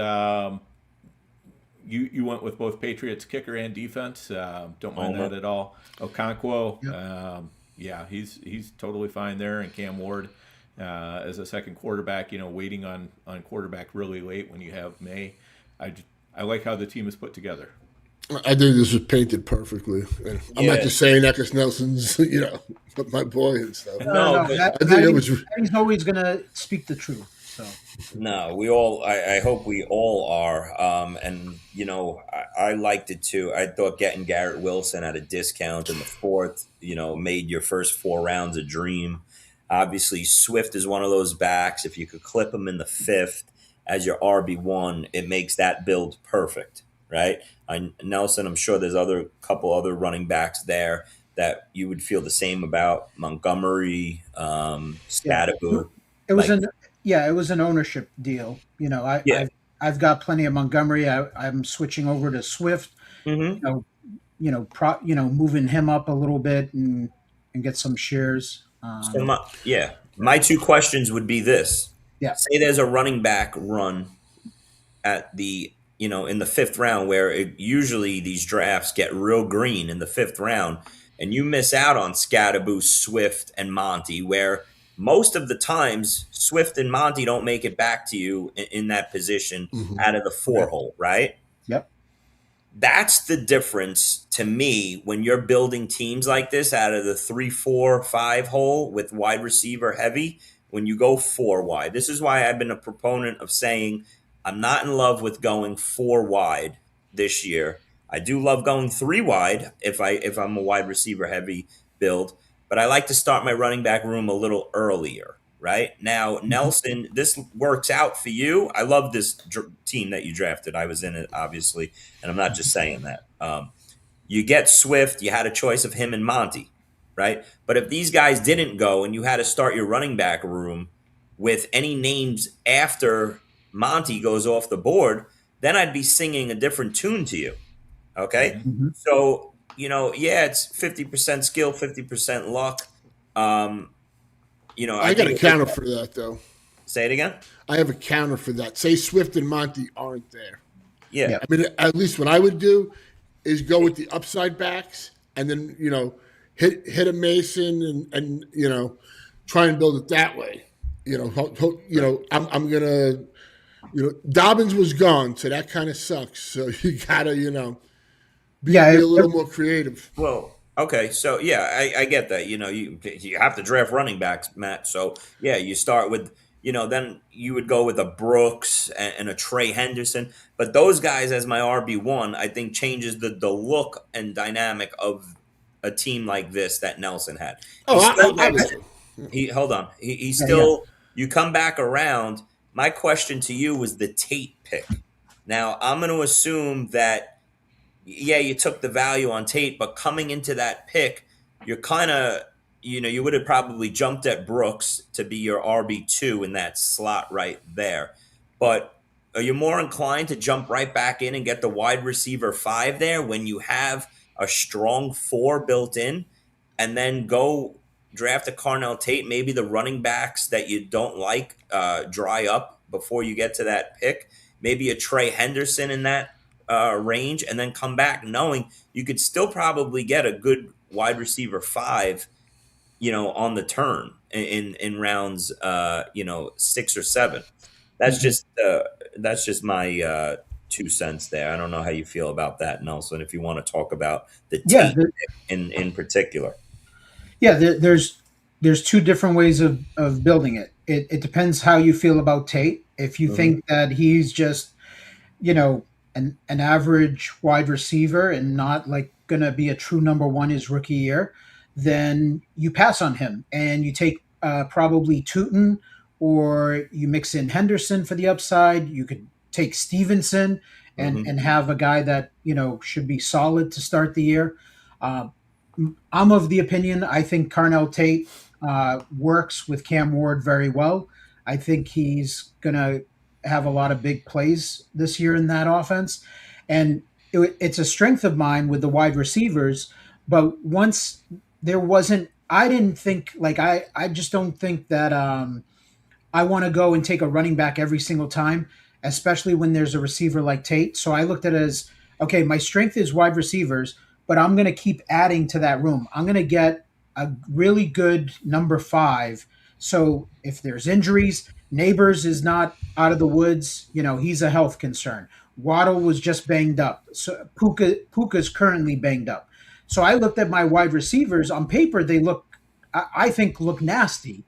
you went with both Patriots kicker and defense. Don't mind that at all. Okonkwo, he's totally fine there. And Cam Ward as a second quarterback, waiting on quarterback really late when you have May. I like how the team is put together. I think this was painted perfectly. And I'm not just saying that because Nelson's, my boy and stuff. No, I think it was. He's always going to speak the truth. So No, we all. I hope we all are. I liked it too. I thought getting Garrett Wilson at a discount in the 4th, made your first 4 rounds a dream. Obviously, Swift is one of those backs. If you could clip him in the 5th as your RB1, it makes that build perfect, right? Nelson, I'm sure there's a couple other running backs there that you would feel the same about. Montgomery, Scadaboo. it was an ownership deal. I've got plenty of Montgomery. I'm switching over to Swift. Mm-hmm. Moving him up a little bit and get some shares. My 2 questions would be this. Yeah. Say there's a running back run at the, in the 5th round where usually these drafts get real green in the 5th round, and you miss out on Scadaboo, Swift, and Monty, where most of the times Swift and Monty don't make it back to you in that position out of the 4 hole, right? Yep. That's the difference to me when you're building teams like this out of the 3, 4, 5 hole with wide receiver heavy. When you go 4 wide, this is why I've been a proponent of saying I'm not in love with going 4 wide this year. I do love going 3 wide if I'm a wide receiver heavy build, but I like to start my running back room a little earlier. Right now, Nelson, this works out for you. I love this team that you drafted. I was in it, obviously, and I'm not just saying that. You get Swift. You had a choice of him and Monty, right? But if these guys didn't go and you had to start your running back room with any names after Monty goes off the board, then I'd be singing a different tune to you. Okay? Mm-hmm. So, it's 50% skill, 50% luck. I got a counter for that, though. Say it again? I have a counter for that. Say Swift and Monty aren't there. Yeah. I mean, at least what I would do is go with the upside backs and then, hit a Mason and try and build it that way. I'm going to, Dobbins was gone, so that kind of sucks. So you got to, be a little more creative. Well, okay, so I get that. You have to draft running backs, Matt. So you start with then you would go with a Brooks and a Trey Henderson. But those guys as my RB1, I think changes the look and dynamic of a team like this that Nelson had. Hold on. He's still. You come back around. My question to you was the Tate pick. Now I'm going to assume that. You took the value on Tate, but coming into that pick, you're kind of, you would have probably jumped at Brooks to be your RB2 in that slot right there. But are you more inclined to jump right back in and get the wide receiver 5 there when you have a strong 4 built in, and then go draft a Carnell Tate, maybe the running backs that you don't like dry up before you get to that pick, maybe a Trey Henderson in that range, and then come back knowing you could still probably get a good wide receiver 5, on the turn in rounds, 6 or 7. That's just my 2 cents there. I don't know how you feel about that, Nelson. If you want to talk about the Yeah, Tate in particular. yeah. There's two different ways of building it. It depends how you feel about Tate. If you think that he's just an average wide receiver and not like gonna be a true number one his rookie year, then you pass on him and you take probably Tootin, or you mix in Henderson for the upside. You could take Stevenson and have a guy that should be solid to start the year. Uh, I'm of the opinion I think Carnell Tate works with Cam Ward very well. I think he's gonna have a lot of big plays this year in that offense, and it's a strength of mine with the wide receivers. But once there wasn't, I didn't think like I just don't think that I want to go and take a running back every single time, especially when there's a receiver like Tate. So I looked at it as, okay, my strength is wide receivers, but I'm going to keep adding to that room. I'm going to get a really good number 5. So if there's injuries, Neighbors is not out of the woods. He's a health concern. Waddle was just banged up. So Puka's currently banged up. So I looked at my wide receivers. On paper, they I think, look nasty,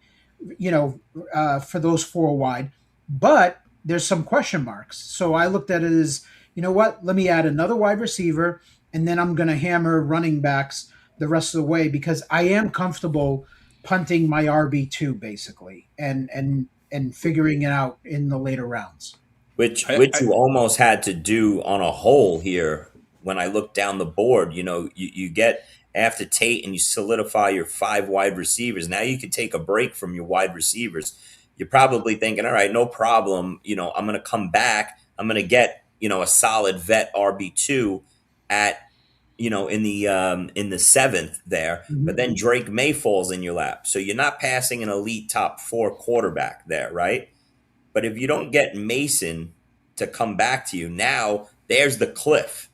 for those 4 wide. But there's some question marks. So I looked at it as, you know what? Let me add another wide receiver, and then I'm going to hammer running backs the rest of the way, because I am comfortable punting my RB2 basically, and figuring it out in the later rounds. Which you almost had to do on a whole here. When I look down the board, you get after Tate and you solidify your 5 wide receivers. Now you can take a break from your wide receivers. You're probably thinking, all right, no problem. I'm going to come back. I'm going to get, a solid vet RB2 at, in the 7th there. But then Drake May falls in your lap. So you're not passing an elite top 4 quarterback there, right? But if you don't get Mason to come back to you, now there's the cliff.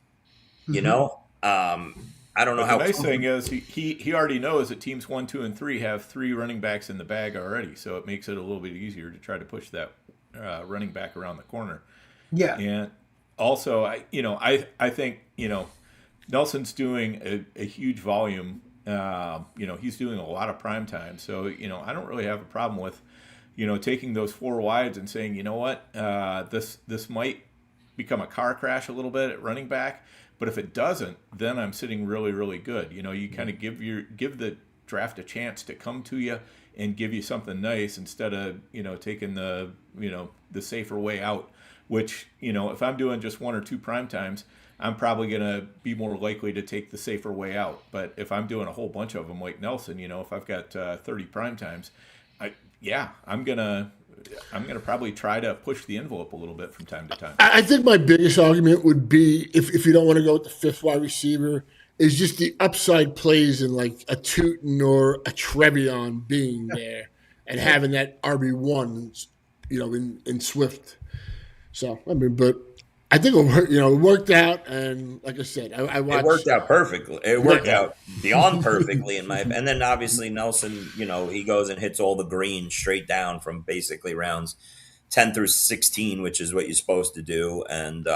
I don't know how. The nice thing is he already knows that teams 1, 2, and 3 have 3 running backs in the bag already, so it makes it a little bit easier to try to push that running back around the corner. Yeah, and also I think Nelson's doing a huge volume. He's doing a lot of prime time, so I don't really have a problem with taking those 4 wides and saying, you know what, this might become a car crash a little bit at running back. But if it doesn't, then I'm sitting really, really good. You kind of give the draft a chance to come to you and give you something nice instead of taking the safer way out. Which if I'm doing just 1 or 2 prime times, I'm probably gonna be more likely to take the safer way out. But if I'm doing a whole bunch of them like Nelson, if I've got 30 prime times, I'm gonna probably try to push the envelope a little bit from time to time. I think my biggest argument would be, if you don't want to go with the 5th wide receiver, is just the upside plays in like a Tootin or a Trevion being there and having that RB1, in Swift. So but I think it worked out, and like I said, I watched. It worked out perfectly. It worked out beyond perfectly in my. And then obviously Nelson, he goes and hits all the green straight down from basically rounds 10 through 16, which is what you're supposed to do. And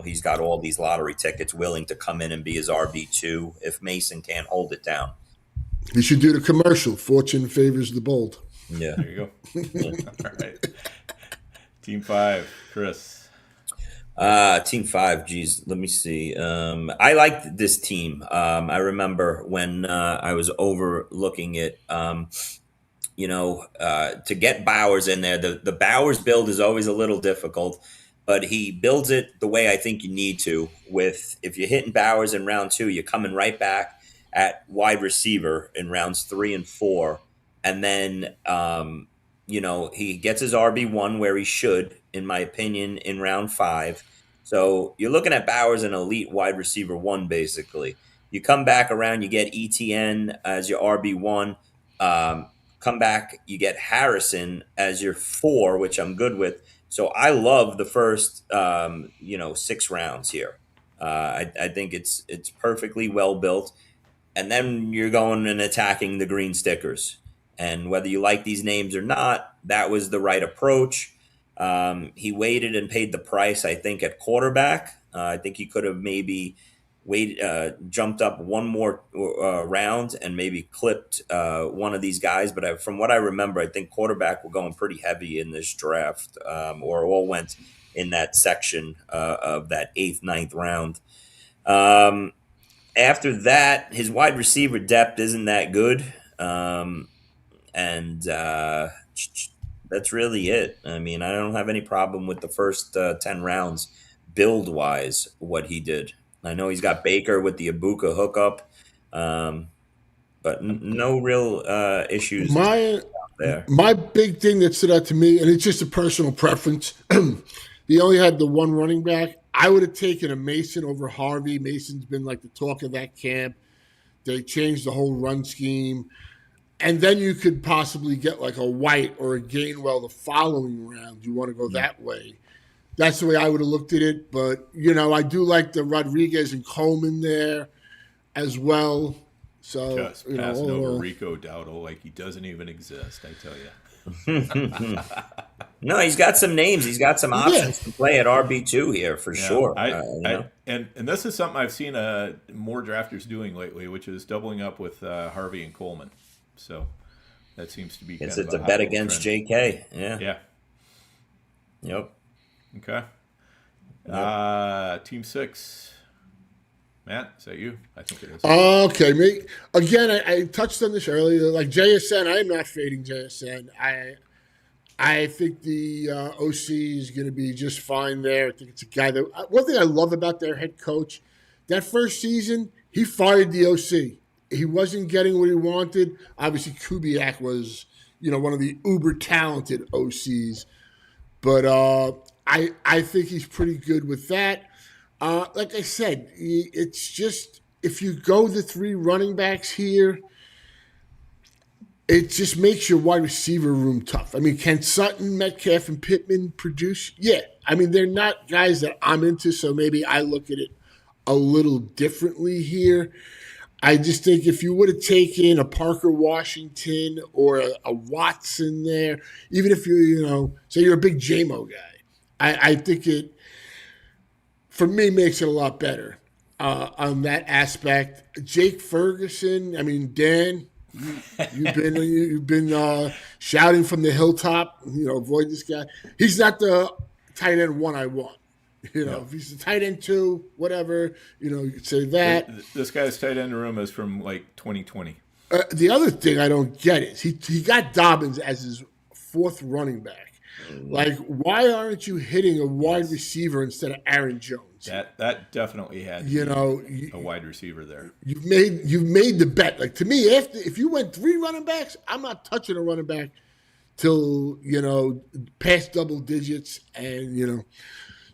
he's got all these lottery tickets willing to come in and be his RB2 if Mason can't hold it down. He should do the commercial. Fortune favors the bold. Yeah, there you go. All right, Team 5, Chris. Team 5, geez, let me see. I liked this team. I remember when I was overlooking it, to get Bowers in there. The Bowers build is always a little difficult, but he builds it the way I think you need to. If you're hitting Bowers in round 2, you're coming right back at wide receiver in rounds 3 and 4. And then, he gets his RB1 where he should, in my opinion, in round 5. So you're looking at Bowers an elite wide receiver 1, basically. You come back around, you get ETN as your RB1. Come back, you get Harrison as your 4, which I'm good with. So I love the first, 6 rounds here. I think it's perfectly well built. and then you're going and attacking the green stickers. And whether you like these names or not, that was the right approach. He waited and paid the price, I think, at quarterback. I think he could have maybe jumped up one more round and maybe clipped one of these guys. But from what I remember, I think quarterback were going pretty heavy in this draft, or all went in that section of that 8th, 9th round. After that, his wide receiver depth isn't that good. And that's really it. I mean, I don't have any problem with the first 10 rounds build-wise, what he did. I know he's got Baker with the Egbuka hookup, but no real issues there. My big thing that stood out to me, and it's just a personal preference, he only had the one running back. I would have taken a Mason over Harvey. Mason's been like the talk of that camp. They changed the whole run scheme. And then you could possibly get like a White or a Gainwell the following round. You want to go that way. That's the way I would have looked at it. But, I do like the Rodriguez and Coleman there as well. So, just passing over Rico Dowdle like he doesn't even exist, I tell you. No, he's got some names. He's got some options to play at RB2 here for sure. And this is something I've seen more drafters doing lately, which is doubling up with Harvey and Coleman. So that seems to be it's kind of a bet against trend. JK. Yeah. Yep. Okay. Team 6. Matt, is that you? I think it is. Okay, me again. I touched on this earlier. Like JSN, I am not fading JSN. I think the OC is going to be just fine there. I think it's a guy that. One thing I love about their head coach, that first season, he fired the OC. He wasn't getting what he wanted. Obviously, Kubiak was, one of the uber talented OCs. But I think he's pretty good with that. Like I said, it's just if you go the 3 running backs here, it just makes your wide receiver room tough. I mean, can Sutton, Metcalf, and Pittman produce? Yeah. I mean, they're not guys that I'm into, so maybe I look at it a little differently here. I just think if you would have taken a Parker Washington or a Watson there, even if say you're a big JMO guy, I think it, for me, makes it a lot better on that aspect. Jake Ferguson, I mean, Dan, you've been shouting from the hilltop, avoid this guy. He's not the tight end 1 I want. If he's a tight end 2, whatever, you could say that. This guy's tight end room is from like 2020. The other thing I don't get is he got Dobbins as his 4th running back. Like, why aren't you hitting a wide receiver instead of Aaron Jones? That definitely had a wide receiver there. You've made the bet. Like, to me, if you went 3 running backs, I'm not touching a running back till past double digits, and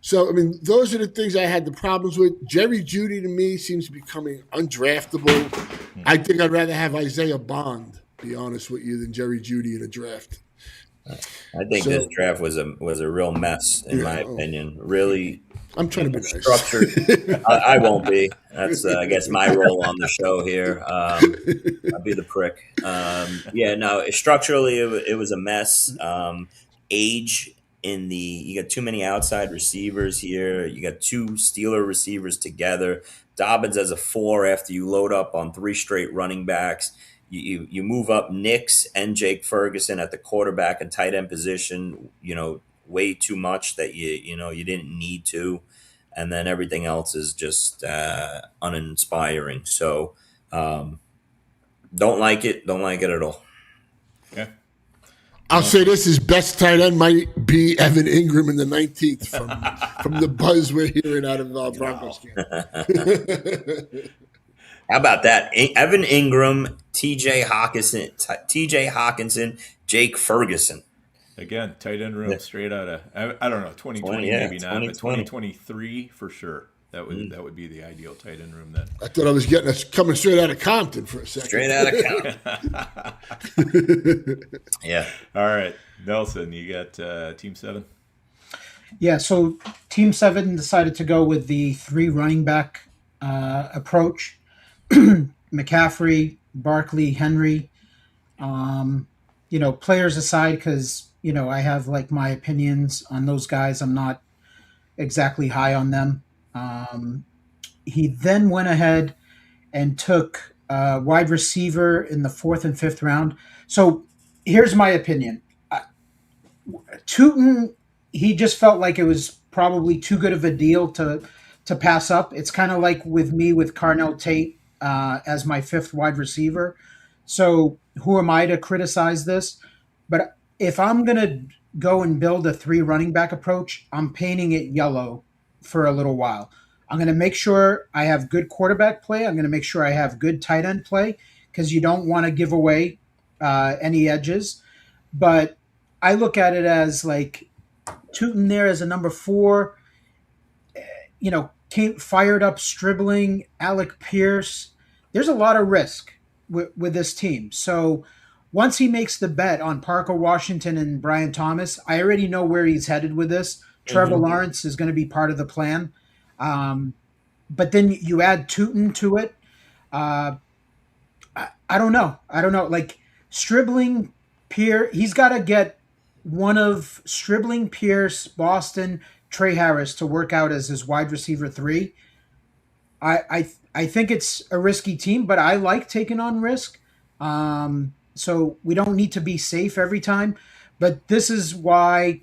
So, I mean, those are the things I had the problems with. Jerry Jeudy, to me, seems to be becoming undraftable. I think I'd rather have Isaiah Bond, to be honest with you, than Jerry Jeudy in a draft. I think this draft was a real mess, in my opinion. Really, I'm trying to be nice. Structured. I won't be. That's, I guess, my role on the show here. I'll be the prick. Structurally, it was a mess. Age. You got too many outside receivers here. You got 2 Steeler receivers together. Dobbins as a 4 after you load up on 3 straight running backs. You move up Nix and Jake Ferguson at the quarterback and tight end position, way too much that you didn't need to. And then everything else is just uninspiring. So don't like it. Don't like it at all. Okay. I'll say this: his best tight end might be Evan Ingram in the 19th from the buzz we're hearing out of Broncos camp. How about that? Evan Ingram, T.J. Hawkinson, Jake Ferguson. Again, tight end room straight out of I don't know 2020 maybe not, but 2023 for sure. That would be the ideal tight end room then. I thought I was getting us coming straight out of Compton for a second. Straight out of Compton. Yeah. All right, Nelson, you got Team 7. Yeah, so Team 7 decided to go with the 3 running back approach. McCaffrey, Barkley, Henry. Players aside, because I have like my opinions on those guys. I'm not exactly high on them. He then went ahead and took wide receiver in the fourth and fifth round. So here's my opinion. Tootin, he just felt like it was probably too good of a deal to pass up. It's kind of like with me with Carnell Tate as my fifth wide receiver. So who am I to criticize this? But if I'm gonna go and build a three running back approach, I'm painting it yellow for a little while. I'm going to make sure I have good quarterback play. I'm going to make sure I have good tight end play because you don't want to give away any edges. But I look at it as like Tootin there as a number 4, came fired up, dribbling, Alec Pierce. There's a lot of risk with this team. So once he makes the bet on Parker Washington and Brian Thomas, I already know where he's headed with this. Trevor Lawrence is going to be part of the plan. But then you add Tootin to it. I don't know. Like Stribling, Pierce, he's got to get one of Stribling, Pierce, Boston, Trey Harris to work out as his wide receiver 3. I think it's a risky team, but I like taking on risk. So we don't need to be safe every time. But this is why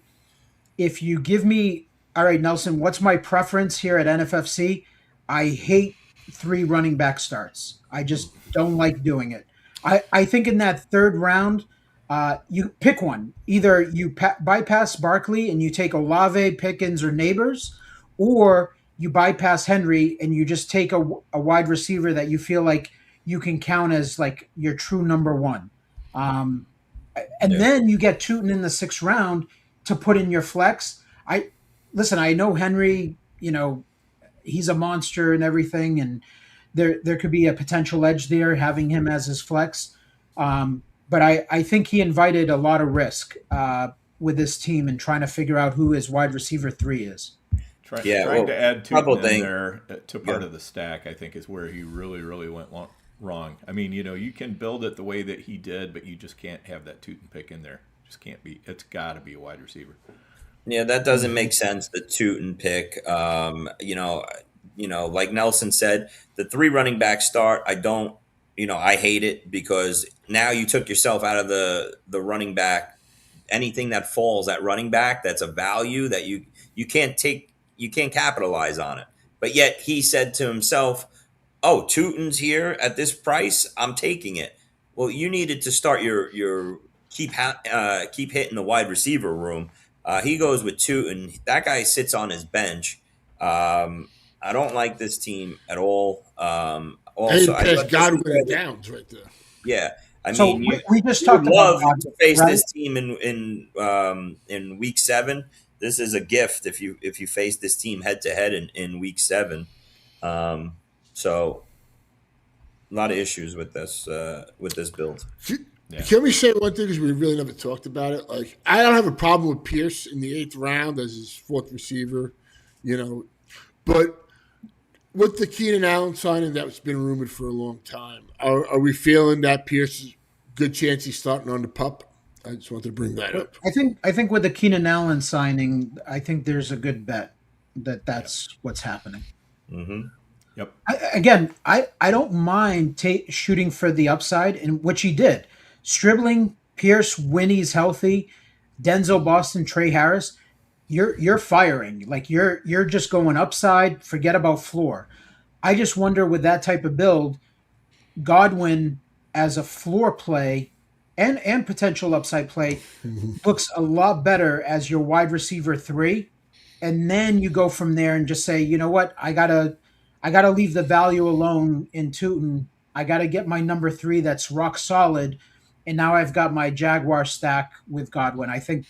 if you give me, all right, Nelson, what's my preference here at NFFC? I hate 3 running back starts. I just don't like doing it. I think in that third round, you pick one. Either you bypass Barkley and you take Olave, Pickens, or Neighbors, or you bypass Henry and you just take a wide receiver that you feel like you can count as like your true number 1. Then you get Tootin in the 6th round to put in your flex. I know Henry, he's a monster and everything, and there could be a potential edge there having him as his flex. But I think he invited a lot of risk with this team and trying to figure out who his wide receiver 3 is. Trying to add Tootin in there to part of the stack, I think, is where he really, really went wrong. I mean, you can build it the way that he did, but you just can't have that Tootin pick in there. Just can't be. It's got to be a wide receiver. Yeah, that doesn't make sense. The Tootin pick, like Nelson said, the 3 running back start. I hate it because now you took yourself out of the running back. Anything that falls at running back, that's a value that you can't take. You can't capitalize on it. But yet he said to himself, "Oh, Tootin's here at this price. I'm taking it." Well, you needed to start your keep hitting the wide receiver room. He goes with Tootin. That guy sits on his bench. I don't like this team at all. Also, I pass Godwin and Downs right there. Yeah, So we just talked about about to face right? this team in week 7. This is a gift if you face this team head to head in week 7. So a lot of issues with this build. Yeah. Can we say one thing because we really never talked about it? Like, I don't have a problem with Pierce in the 8th round as his 4th receiver, but with the Keenan Allen signing that's been rumored for a long time, are we feeling that Pierce is good chance he's starting on the pup? I just wanted to bring that up. I think with the Keenan Allen signing, I think there's a good bet that's what's happening. Mm-hmm. Yep. I don't mind shooting for the upside, and which he did. Stribling, Pierce, when he's healthy, Denzel, Boston, Trey Harris, you're firing. Like you're just going upside, forget about floor. I just wonder with that type of build, Godwin as a floor play and potential upside play looks a lot better as your wide receiver 3. And then you go from there and just say, you know what, I gotta leave the value alone in Tootin. I gotta get my number 3 that's rock solid. And now I've got my Jaguar stack with Godwin. I think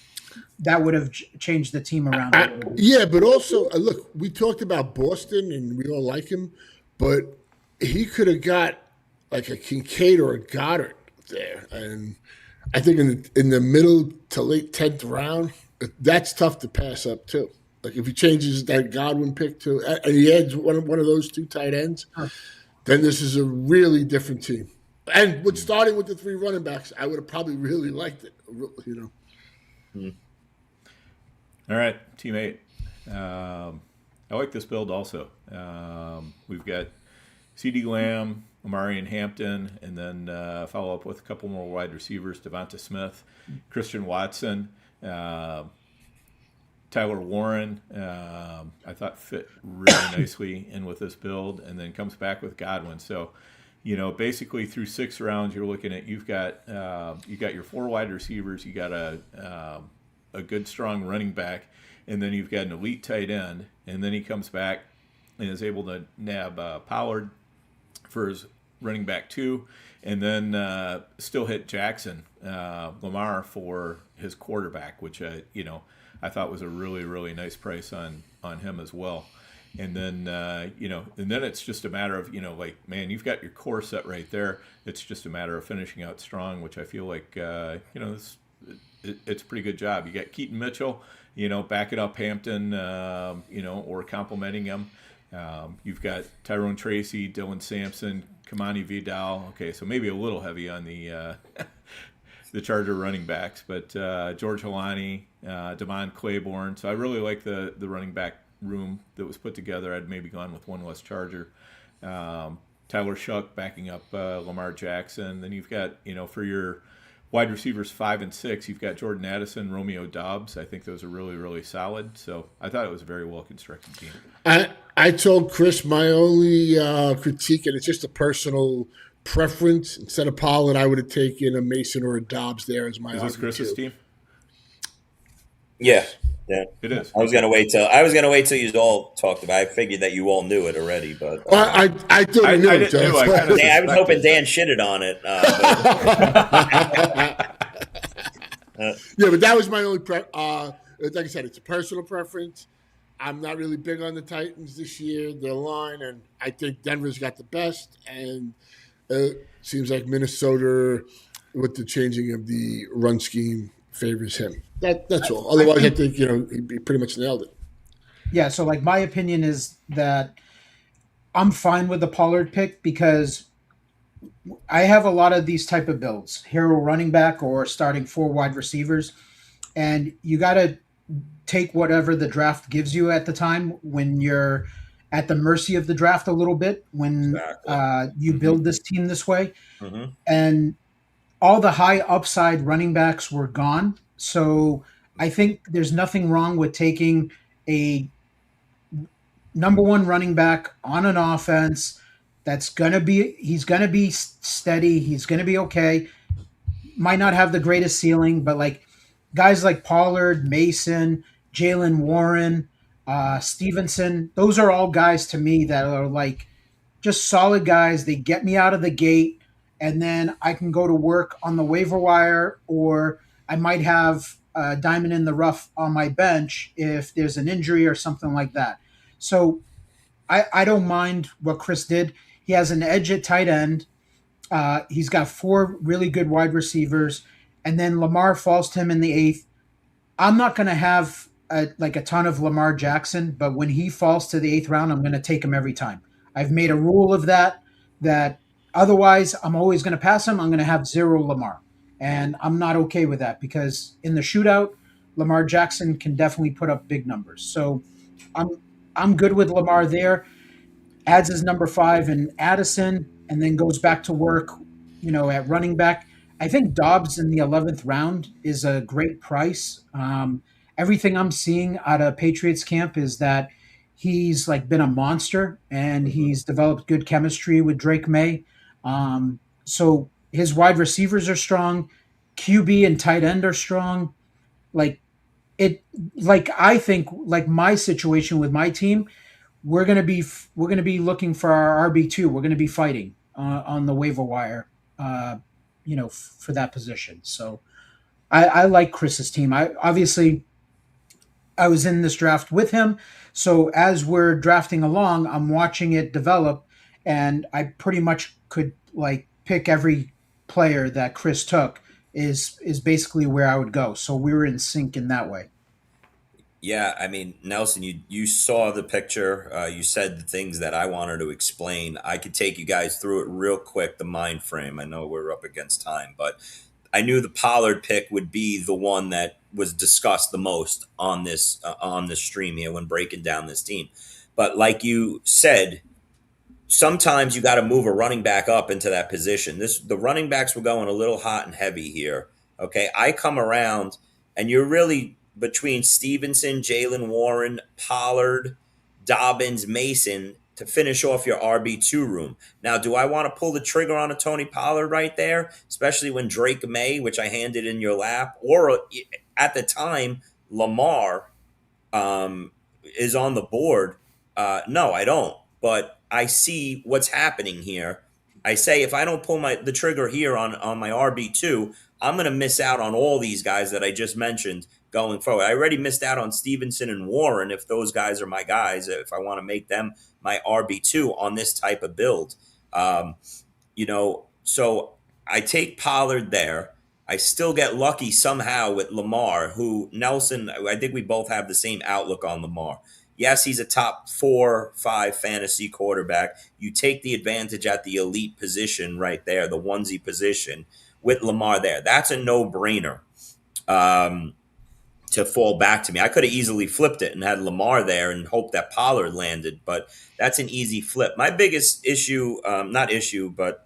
that would have changed the team around. Yeah, but also, look, we talked about Boston, and we all like him, but he could have got like a Kincaid or a Goddard there. And I think in the middle to late 10th round, that's tough to pass up too. Like if he changes that Godwin pick to, and he adds one of those 2 tight ends, then this is a really different team. And with starting with the 3 running backs, I would have probably really liked it. You know. All right, team 8. I like this build also. We've got CeeDee Lamb, Amari and Hampton, and then follow up with a couple more wide receivers, Devonta Smith, Christian Watson, Tyler Warren, I thought fit really nicely in with this build, and then comes back with Godwin. So, basically through 6 rounds, you're looking at you got your 4 wide receivers, you got a good strong running back, and then you've got an elite tight end, and then he comes back and is able to nab Pollard for his running back 2, and then still hit Jackson Lamar for his quarterback, which I thought was a really, really nice price on him as well. And then and then it's just a matter of man, you've got your core set right there. It's just a matter of finishing out strong, which I feel like it's a pretty good job. You got Keaton Mitchell, backing up Hampton, or complimenting him. You've got Tyrone Tracy, Dylan Sampson, Kamani Vidal. Okay, so maybe a little heavy on the the Charger running backs, but George Holani, Devon Claiborne. So I really like the running back room that was put together. I'd maybe gone with one less Charger. Tyler Shuck backing up Lamar Jackson. Then you've got, for your wide receivers 5 and 6, you've got Jordan Addison, Romeo Doubs. I think those are really, really solid. So I thought it was a very well-constructed team. I told Chris my only critique, and it's just a personal preference. Instead of Pollard, I would have taken a Mason or a Dobbs there as my. Is this Chris's team? Yeah, it is. I was gonna wait till you all talked about it. I figured that you all knew it already, but I thought I knew it. Didn't know. I was hoping Dan shitted on it. Yeah, but that was my only like I said, it's a personal preference. I'm not really big on the Titans this year, their line, and I think Denver's got the best, and it seems like Minnesota, with the changing of the run scheme, favors him. That's all. Otherwise, I think he pretty much nailed it. Yeah, so my opinion is that I'm fine with the Pollard pick because I have a lot of these type of builds, hero running back or starting 4 wide receivers, and you got to take whatever the draft gives you at the time when you're at the mercy of the draft a little bit when you build this team this way. Mm-hmm. And all the high upside running backs were gone. So I think there's nothing wrong with taking a number 1 running back on an offense he's going to be steady. He's going to be okay. Might not have the greatest ceiling, but guys like Pollard, Mason, Jalen Warren, Stevenson, those are all guys to me that are just solid guys. They get me out of the gate, and then I can go to work on the waiver wire, or I might have a diamond in the rough on my bench if there's an injury or something like that. So I don't mind what Chris did. He has an edge at tight end. He's got 4 really good wide receivers, and then Lamar falls to him in the 8th. I'm not going to have a ton of Lamar Jackson, but when he falls to the 8th round, I'm going to take him every time. I've made a rule of that otherwise I'm always going to pass him. I'm going to have 0 Lamar, and I'm not okay with that because in the shootout, Lamar Jackson can definitely put up big numbers. So I'm good with Lamar there. Adds his number 5 in Addison, and then goes back to work, at running back. I think Dobbs in the 11th round is a great price. Everything I'm seeing out of Patriots camp is that he's been a monster, and he's developed good chemistry with Drake May. So his wide receivers are strong. QB and tight end are strong. I think my situation with my team, we're going to be looking for our RB2. We're going to be fighting on the waiver wire, for that position. So I like Chris's team. I was in this draft with him. So as we're drafting along, I'm watching it develop, and I pretty much could pick every player that Chris took is basically where I would go. So we were in sync in that way. Yeah, I mean, Nelson, you saw the picture. You said the things that I wanted to explain. I could take you guys through it real quick, the mind frame. I know we're up against time, but I knew the Pollard pick would be the one that was discussed the most on this stream here when breaking down this team. But like you said, sometimes you got to move a running back up into that position. The running backs were going a little hot and heavy here. Okay, I come around, and you're really between Stevenson, Jalen Warren, Pollard, Dobbins, Mason to finish off your RB2 room. Now, do I want to pull the trigger on a Tony Pollard right there, especially when Drake May, which I handed in your lap, or at the time Lamar is on the board? No, I don't. But I see what's happening here. I say if I don't pull the trigger here on my RB2, I'm going to miss out on all these guys that I just mentioned going forward. I already missed out on Stevenson and Warren if those guys are my guys, if I want to make them my RB2 on this type of build. So I take Pollard there. I still get lucky somehow with Lamar, who Nelson, I think we both have the same outlook on Lamar. Yes, he's a top 4-5 fantasy quarterback. You take the advantage at the elite position right there, the onesie position with Lamar there. That's a no-brainer to fall back to me. I could have easily flipped it and had Lamar there and hoped that Pollard landed, but that's an easy flip. My biggest issue, not issue, but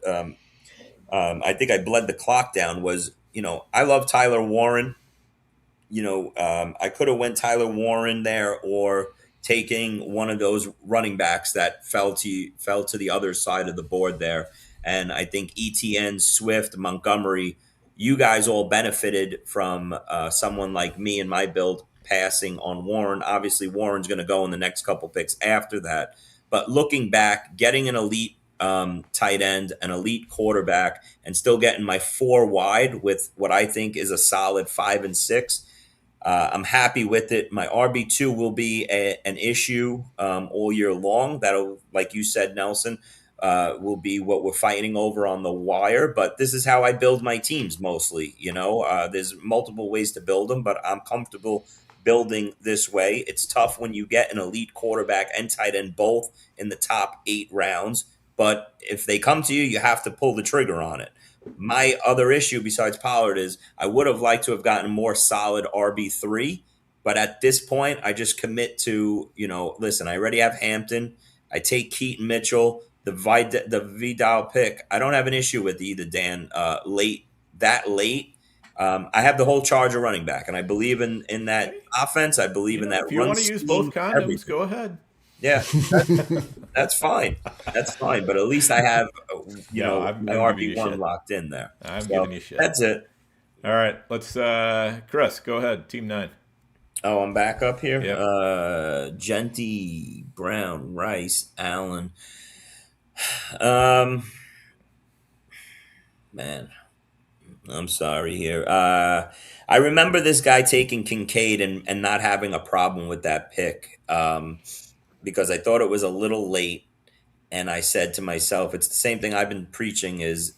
I think I bled the clock down was, I love Tyler Warren. I could have went Tyler Warren there or taking one of those running backs that fell to the other side of the board there. And I think ETN, Swift, Montgomery, you guys all benefited from someone like me and my build passing on Warren. Obviously, Warren's going to go in the next couple picks after that. But looking back, getting an elite tight end, an elite quarterback, and still getting my 4 wide with what I think is a solid 5 and 6. I'm happy with it. My RB2 will be an issue all year long. That'll, like you said, Nelson, will be what we're fighting over on the wire. But this is how I build my teams mostly. There's multiple ways to build them, but I'm comfortable building this way. It's tough when you get an elite quarterback and tight end both in the top 8 rounds. But if they come to you, you have to pull the trigger on it. My other issue besides Pollard is I would have liked to have gotten a more solid RB3, but at this point, I just commit to, listen, I already have Hampton. I take Keaton Mitchell, the Vidal pick. I don't have an issue with either, Dan, late. I have the whole Charger running back, and I believe in that offense. I believe in that If you run want to use scheme, both condoms, everything. go ahead. Yeah, that's fine. That's fine. But at least I have, I'm my RB1 locked in there. I'm giving you shit. That's it. All right, let's Chris, go ahead. Team 9. Oh, I'm back up here. Yep. Genty, Brown, Rice, Allen. Man, I'm sorry here. I remember this guy taking Kincaid and not having a problem with that pick. Because I thought it was a little late, and I said to myself, it's the same thing I've been preaching is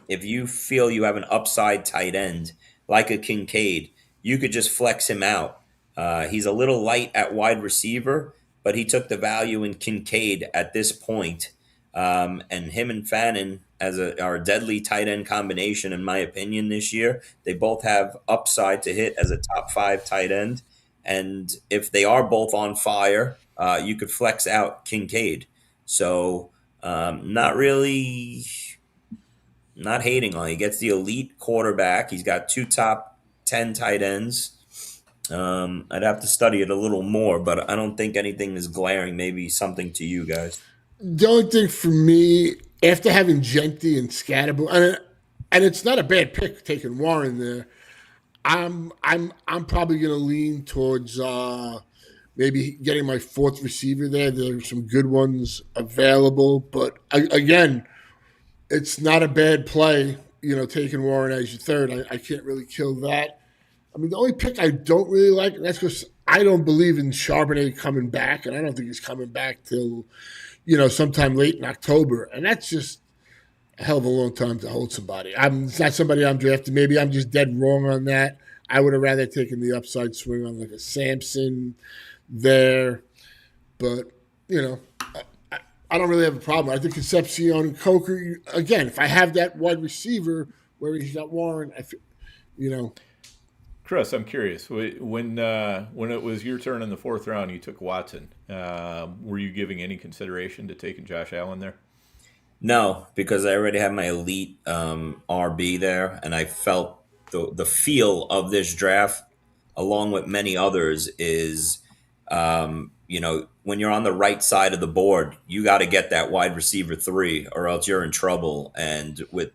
if you feel you have an upside tight end like a Kincaid, you could just flex him out. He's a little light at wide receiver, but he took the value in Kincaid at this point. And him and Fannin are a deadly tight end combination, in my opinion, this year. They both have upside to hit as a top 5 tight end. And if they are both on fire, you could flex out Kincaid. So not hating on. He gets the elite quarterback. He's got 2 top 10 tight ends. I'd have to study it a little more, but I don't think anything is glaring. Maybe something to you guys. The only thing for me, after having Genty and Scatterbo, and it's not a bad pick taking Warren there, I'm probably going to lean towards maybe getting my 4th receiver there. There's some good ones available, but again, it's not a bad play. Taking Warren as your 3rd, I can't really kill that. I mean, the only pick I don't really like, and that's because I don't believe in Charbonnet coming back, and I don't think he's coming back till sometime late in October, and that's just a hell of a long time to hold somebody. It's not somebody I'm drafting. Maybe I'm just dead wrong on that. I would have rather taken the upside swing on like a Sampson there. But, I don't really have a problem. I think Concepcion and Coker, again, if I have that wide receiver where he's got Warren, Chris, I'm curious. When it was your turn in the fourth round, you took Watson. Were you giving any consideration to taking Josh Allen there? No, because I already had my elite RB there, and I felt the feel of this draft, along with many others, is when you're on the right side of the board, you got to get that wide receiver 3, or else you're in trouble. And with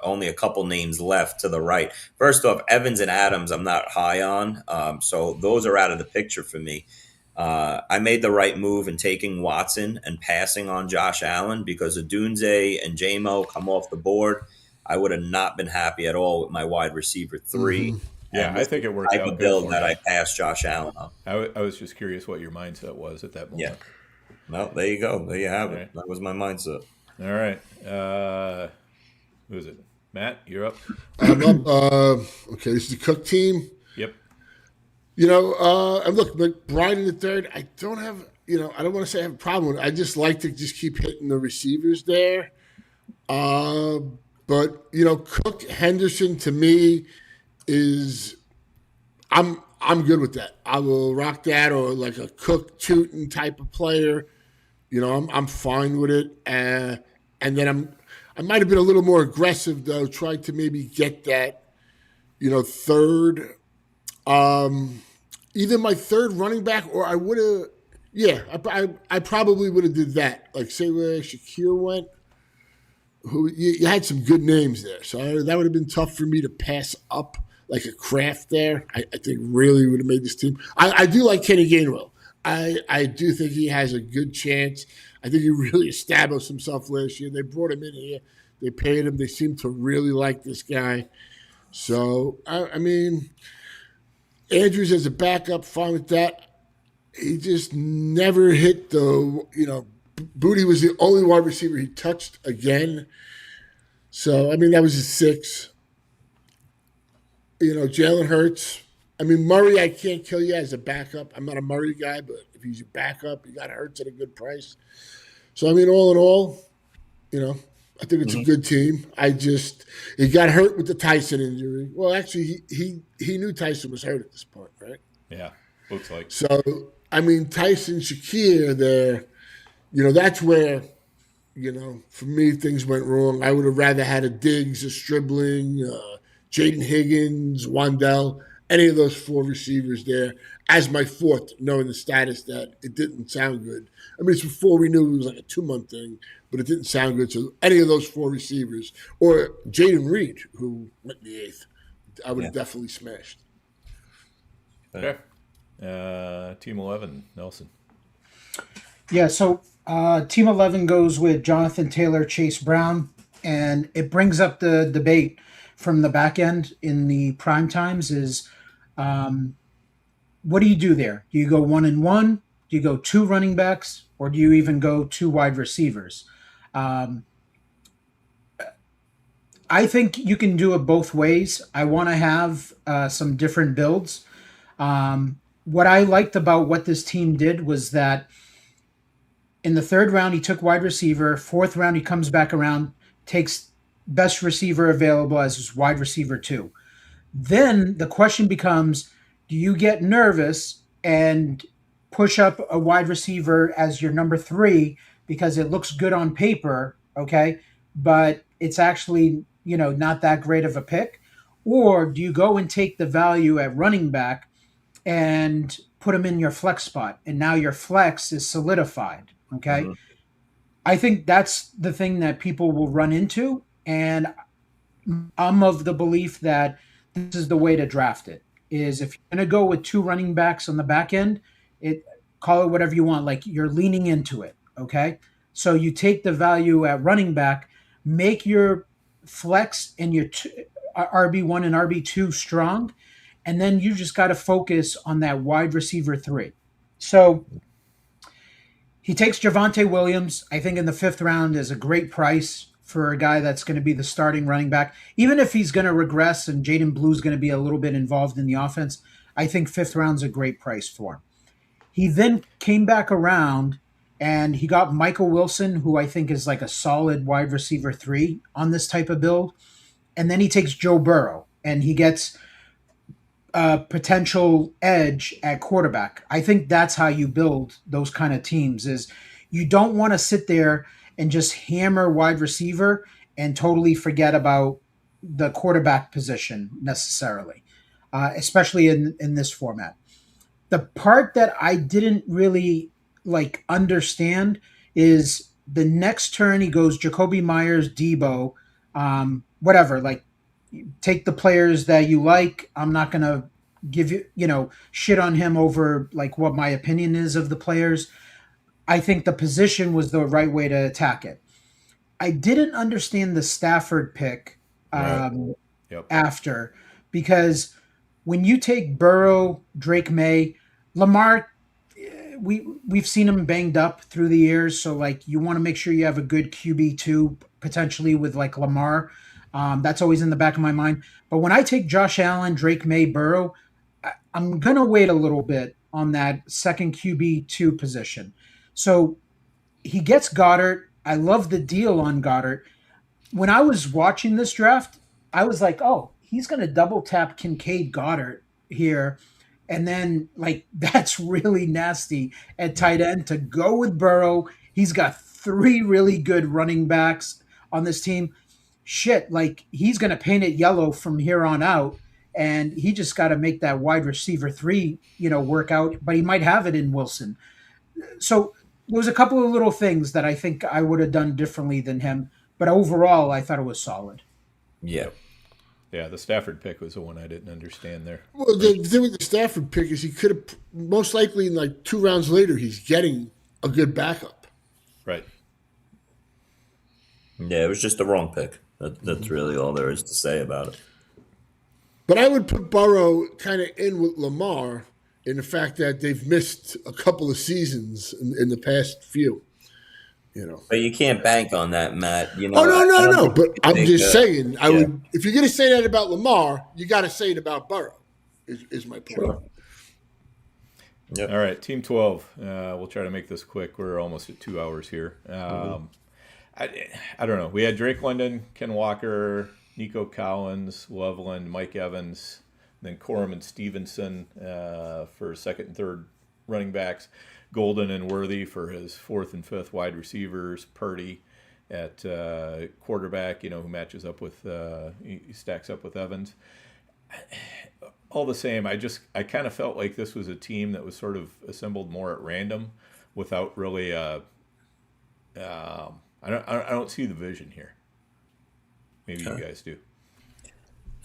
only a couple names left to the right, first off, Evans and Adams, I'm not high on, so those are out of the picture for me. I made the right move in taking Watson and passing on Josh Allen, because Odunze and J-Mo come off the board. I would have not been happy at all with my wide receiver 3. Mm-hmm. Yeah, I think it worked out good build for that you. I passed Josh Allen on. I was just curious what your mindset was at that moment. Yeah. Well, there you go. There you have it. Right. That was my mindset. All right. Who is it? Matt, you're up. I'm up. Okay, this is the Cook team. Yep. And look, Brian in the third, I don't have, I don't want to say I have a problem with it. I just like to just keep hitting the receivers there. But Cook, Henderson, to me, is I'm good with that. I will rock that, or like a Cook Tootin type of player. I'm fine with it. And then I might have been a little more aggressive though, tried to maybe get that, third, either my third running back, or I would have, I probably would have did that. Like say where Shakir went. Who you had some good names there, so that would have been tough for me to pass up. Like a Kraft there, I think really would have made this team. I do like Kenny Gainwell. I do think he has a good chance. I think he really established himself last year. They brought him in here. They paid him. They seem to really like this guy. So, I mean, Andrews as a backup, fine with that. He just never hit Booty was the only wide receiver he touched again. So, I mean, that was his 6. Jalen Hurts. I mean, Murray, I can't kill you as a backup. I'm not a Murray guy, but if he's your backup, you got Hurts at a good price. So, I mean, all in all, I think it's a good team. He got hurt with the Tyson injury. Well, actually, he knew Tyson was hurt at this point, right? Yeah, looks like. So, I mean, Tyson, Shakir there, that's where, for me, things went wrong. I would have rather had a Diggs, a Stribling, Jaden Higgins, Wandell, any of those 4 receivers there as my 4th, knowing the status that it didn't sound good. I mean, it's before we knew it was like a 2-month thing, but it didn't sound good. So any of those 4 receivers, or Jaden Reed, who went in the 8th, I would have definitely smashed. Okay. Team 11, Nelson. Yeah, so Team 11 goes with Jonathan Taylor, Chase Brown, and it brings up the debate from the back end in the prime times is what do you do there? Do you go 1 and 1? Do you go 2 running backs? Or do you even go 2 wide receivers? I think you can do it both ways. I want to have some different builds. What I liked about what this team did was that in the 3rd round, he took wide receiver. 4th round, he comes back around, takes best receiver available as his wide receiver 2. Then the question becomes, do you get nervous and push up a wide receiver as your number 3 because it looks good on paper, okay, but it's actually, not that great of a pick? Or do you go and take the value at running back and put him in your flex spot, and now your flex is solidified, okay? Mm-hmm. I think that's the thing that people will run into. And I'm of the belief that this is the way to draft it, is if you're going to go with 2 running backs on the back end, call it whatever you want, like you're leaning into it, okay? So you take the value at running back, make your flex and your RB1 and RB2 strong, and then you just got to focus on that wide receiver 3. So he takes Javonte Williams, I think in the 5th round is a great price for a guy that's going to be the starting running back. Even if he's going to regress and Jaden Blue's going to be a little bit involved in the offense, I think 5th round's a great price for him. He then came back around and he got Michael Wilson, who I think is like a solid wide receiver 3 on this type of build. And then he takes Joe Burrow and he gets a potential edge at quarterback. I think that's how you build those kind of teams. Is you don't want to sit there and just hammer wide receiver and totally forget about the quarterback position necessarily, especially in this format. The part that I didn't really like understand is the next turn he goes Jacoby Myers, Debo, whatever. Like, take the players that you like. I'm not gonna give you shit on him over like what my opinion is of the players. I think the position was the right way to attack it. I didn't understand the Stafford pick after, because when you take Burrow, Drake May, Lamar, we've seen him banged up through the years, so like you want to make sure you have a good QB2 potentially with like Lamar. That's always in the back of my mind. But when I take Josh Allen, Drake May, Burrow, I'm gonna wait a little bit on that second QB2 position. So he gets Goddard. I love the deal on Goddard. When I was watching this draft, I was like, oh, he's going to double tap Kincaid Goddard here. And then, like, that's really nasty at tight end to go with Burrow. He's got 3 really good running backs on this team. Shit, like, he's going to paint it yellow from here on out. And he just got to make that wide receiver 3, work out. But he might have it in Wilson. So there was a couple of little things that I think I would have done differently than him. But overall, I thought it was solid. Yeah. Yeah, the Stafford pick was the one I didn't understand there. Well, the thing with the Stafford pick is he could have, most likely in like 2 rounds later, he's getting a good backup. Right. Yeah, it was just the wrong pick. That's really all there is to say about it. But I would put Burrow kind of in with Lamar in the fact that they've missed a couple of seasons in the past few. But you can't bank on that, Matt. Oh, no. But I'm just saying, I would. If you're going to say that about Lamar, you got to say it about Burrow. Is my point. Sure. Yep. All right, Team 12. We'll try to make this quick. We're almost at 2 hours here. I don't know. We had Drake London, Ken Walker, Nico Collins, Loveland, Mike Evans, then Corum and Stevenson for second and third running backs. Golden and Worthy for his 4th and 5th wide receivers. Purdy at quarterback, who matches up with, he stacks up with Evans. All the same, I kind of felt like this was a team that was sort of assembled more at random without really, I don't see the vision here. Maybe you guys do.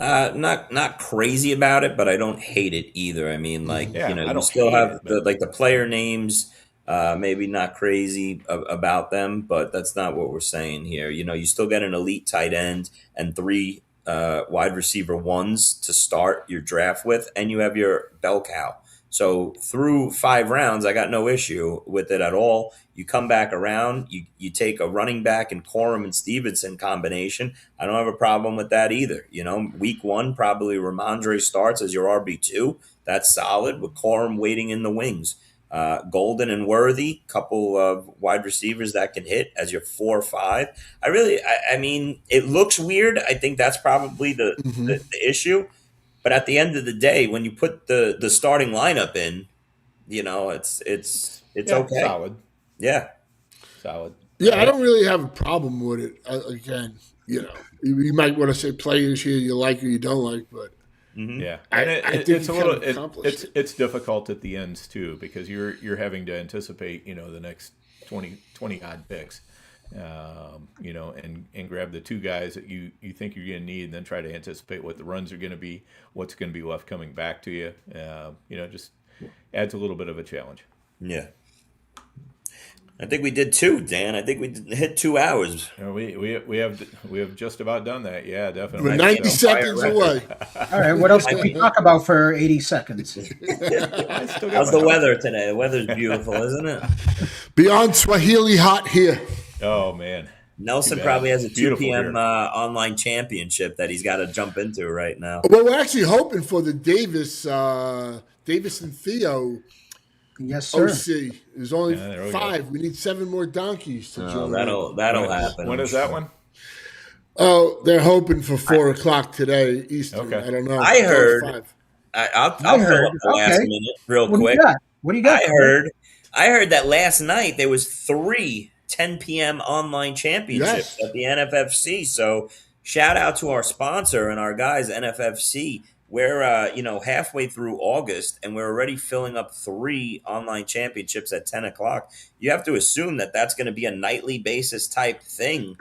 Not crazy about it, but I don't hate it either. I mean, like, you still have the player names, maybe not crazy about them, but that's not what we're saying here. You still get an elite tight end and 3 wide receiver 1s to start your draft with, and you have your bell cow. So through 5 rounds, I got no issue with it at all. You come back around, you take a running back and Corum and Stevenson combination. I don't have a problem with that either. Week 1, probably Ramondre starts as your RB2. That's solid with Corum waiting in the wings. Golden and Worthy, couple of wide receivers that can hit as your 4 or 5. I mean, it looks weird. I think that's probably the issue. But at the end of the day, when you put the starting lineup in, it's okay. Solid. Yeah. Solid. Yeah, I don't really have a problem with it. Again, you might want to say players here you like or you don't like, but yeah, I think it's a little it's difficult at the ends too, because you're having to anticipate the next 20 odd picks. And grab the 2 guys that you think you're going to need, and then try to anticipate what the runs are going to be, what's going to be left coming back to you. Just adds a little bit of a challenge. Yeah. I think we did 2, Dan. I think we hit 2 hours. We have just about done that. Yeah, definitely. We're 90 seconds away. All right, what else can we talk about for 80 seconds? How's the weather today? The weather's beautiful, isn't it? Beyond Swahili hot here. Oh man, Nelson bad. probably has a 2 Beautiful p.m. here. Online championship that he's got to jump into right now. Well, we're actually hoping for the Davis and Theo Yes, sir. OC. There's only Yeah, there we 5. We need 7 more donkeys to Oh, join. that'll happen. When is that one? Oh, they're hoping for 4 o'clock today Eastern. Okay. I don't know. I It's always heard- 5. I'll I fill heard. up the last Okay. minute real What quick. do you got? What do you got? I heard that last night there was 3 10 p.m. online championships Yes. at the NFFC. So shout out to our sponsor and our guys, NFFC. We're halfway through August and we're already filling up 3 online championships at 10 o'clock. You have to assume that that's going to be a nightly basis type thing.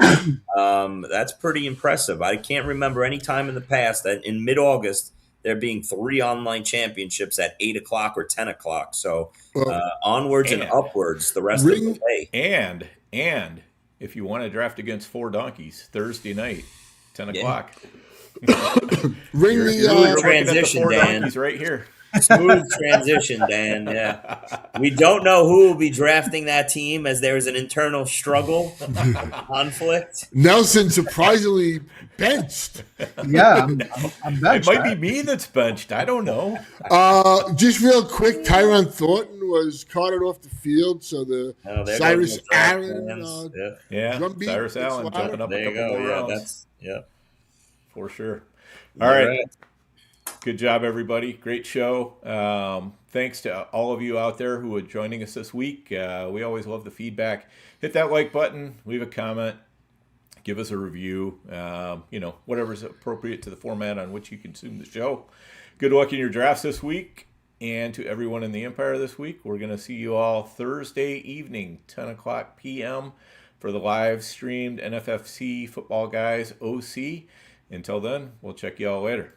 That's pretty impressive. I can't remember any time in the past that in mid-August there being 3 online championships at 8 o'clock or 10 o'clock. So onwards and upwards the rest of the day. And if you want to draft against 4 donkeys, Thursday night, 10 o'clock. Ring You're the looking at the transition, 4 Dan. donkeys right here. Smooth transition, Dan. Yeah. We don't know who will be drafting that team as there is an internal struggle, conflict. Nelson surprisingly benched. Yeah, I'm It benched. might be me that's benched. I don't know. Just real quick, Tyron Thornton was carted off the field, so the Oh, there Cyrus goes the draft Aaron plans. Yeah, Drumbeat Cyrus gets Allen louder. jumping up There a you couple go. more Yeah, rounds. that's For sure. All right. Good job, everybody. Great show. Thanks to all of you out there who are joining us this week. We always love the feedback. Hit that like button, leave a comment, give us a review, whatever's appropriate to the format on which you consume the show. Good luck in your drafts this week. And to everyone in the Empire this week, we're going to see you all Thursday evening, 10 o'clock p.m. for the live streamed NFFC Football Guys OC. Until then, we'll check you all later.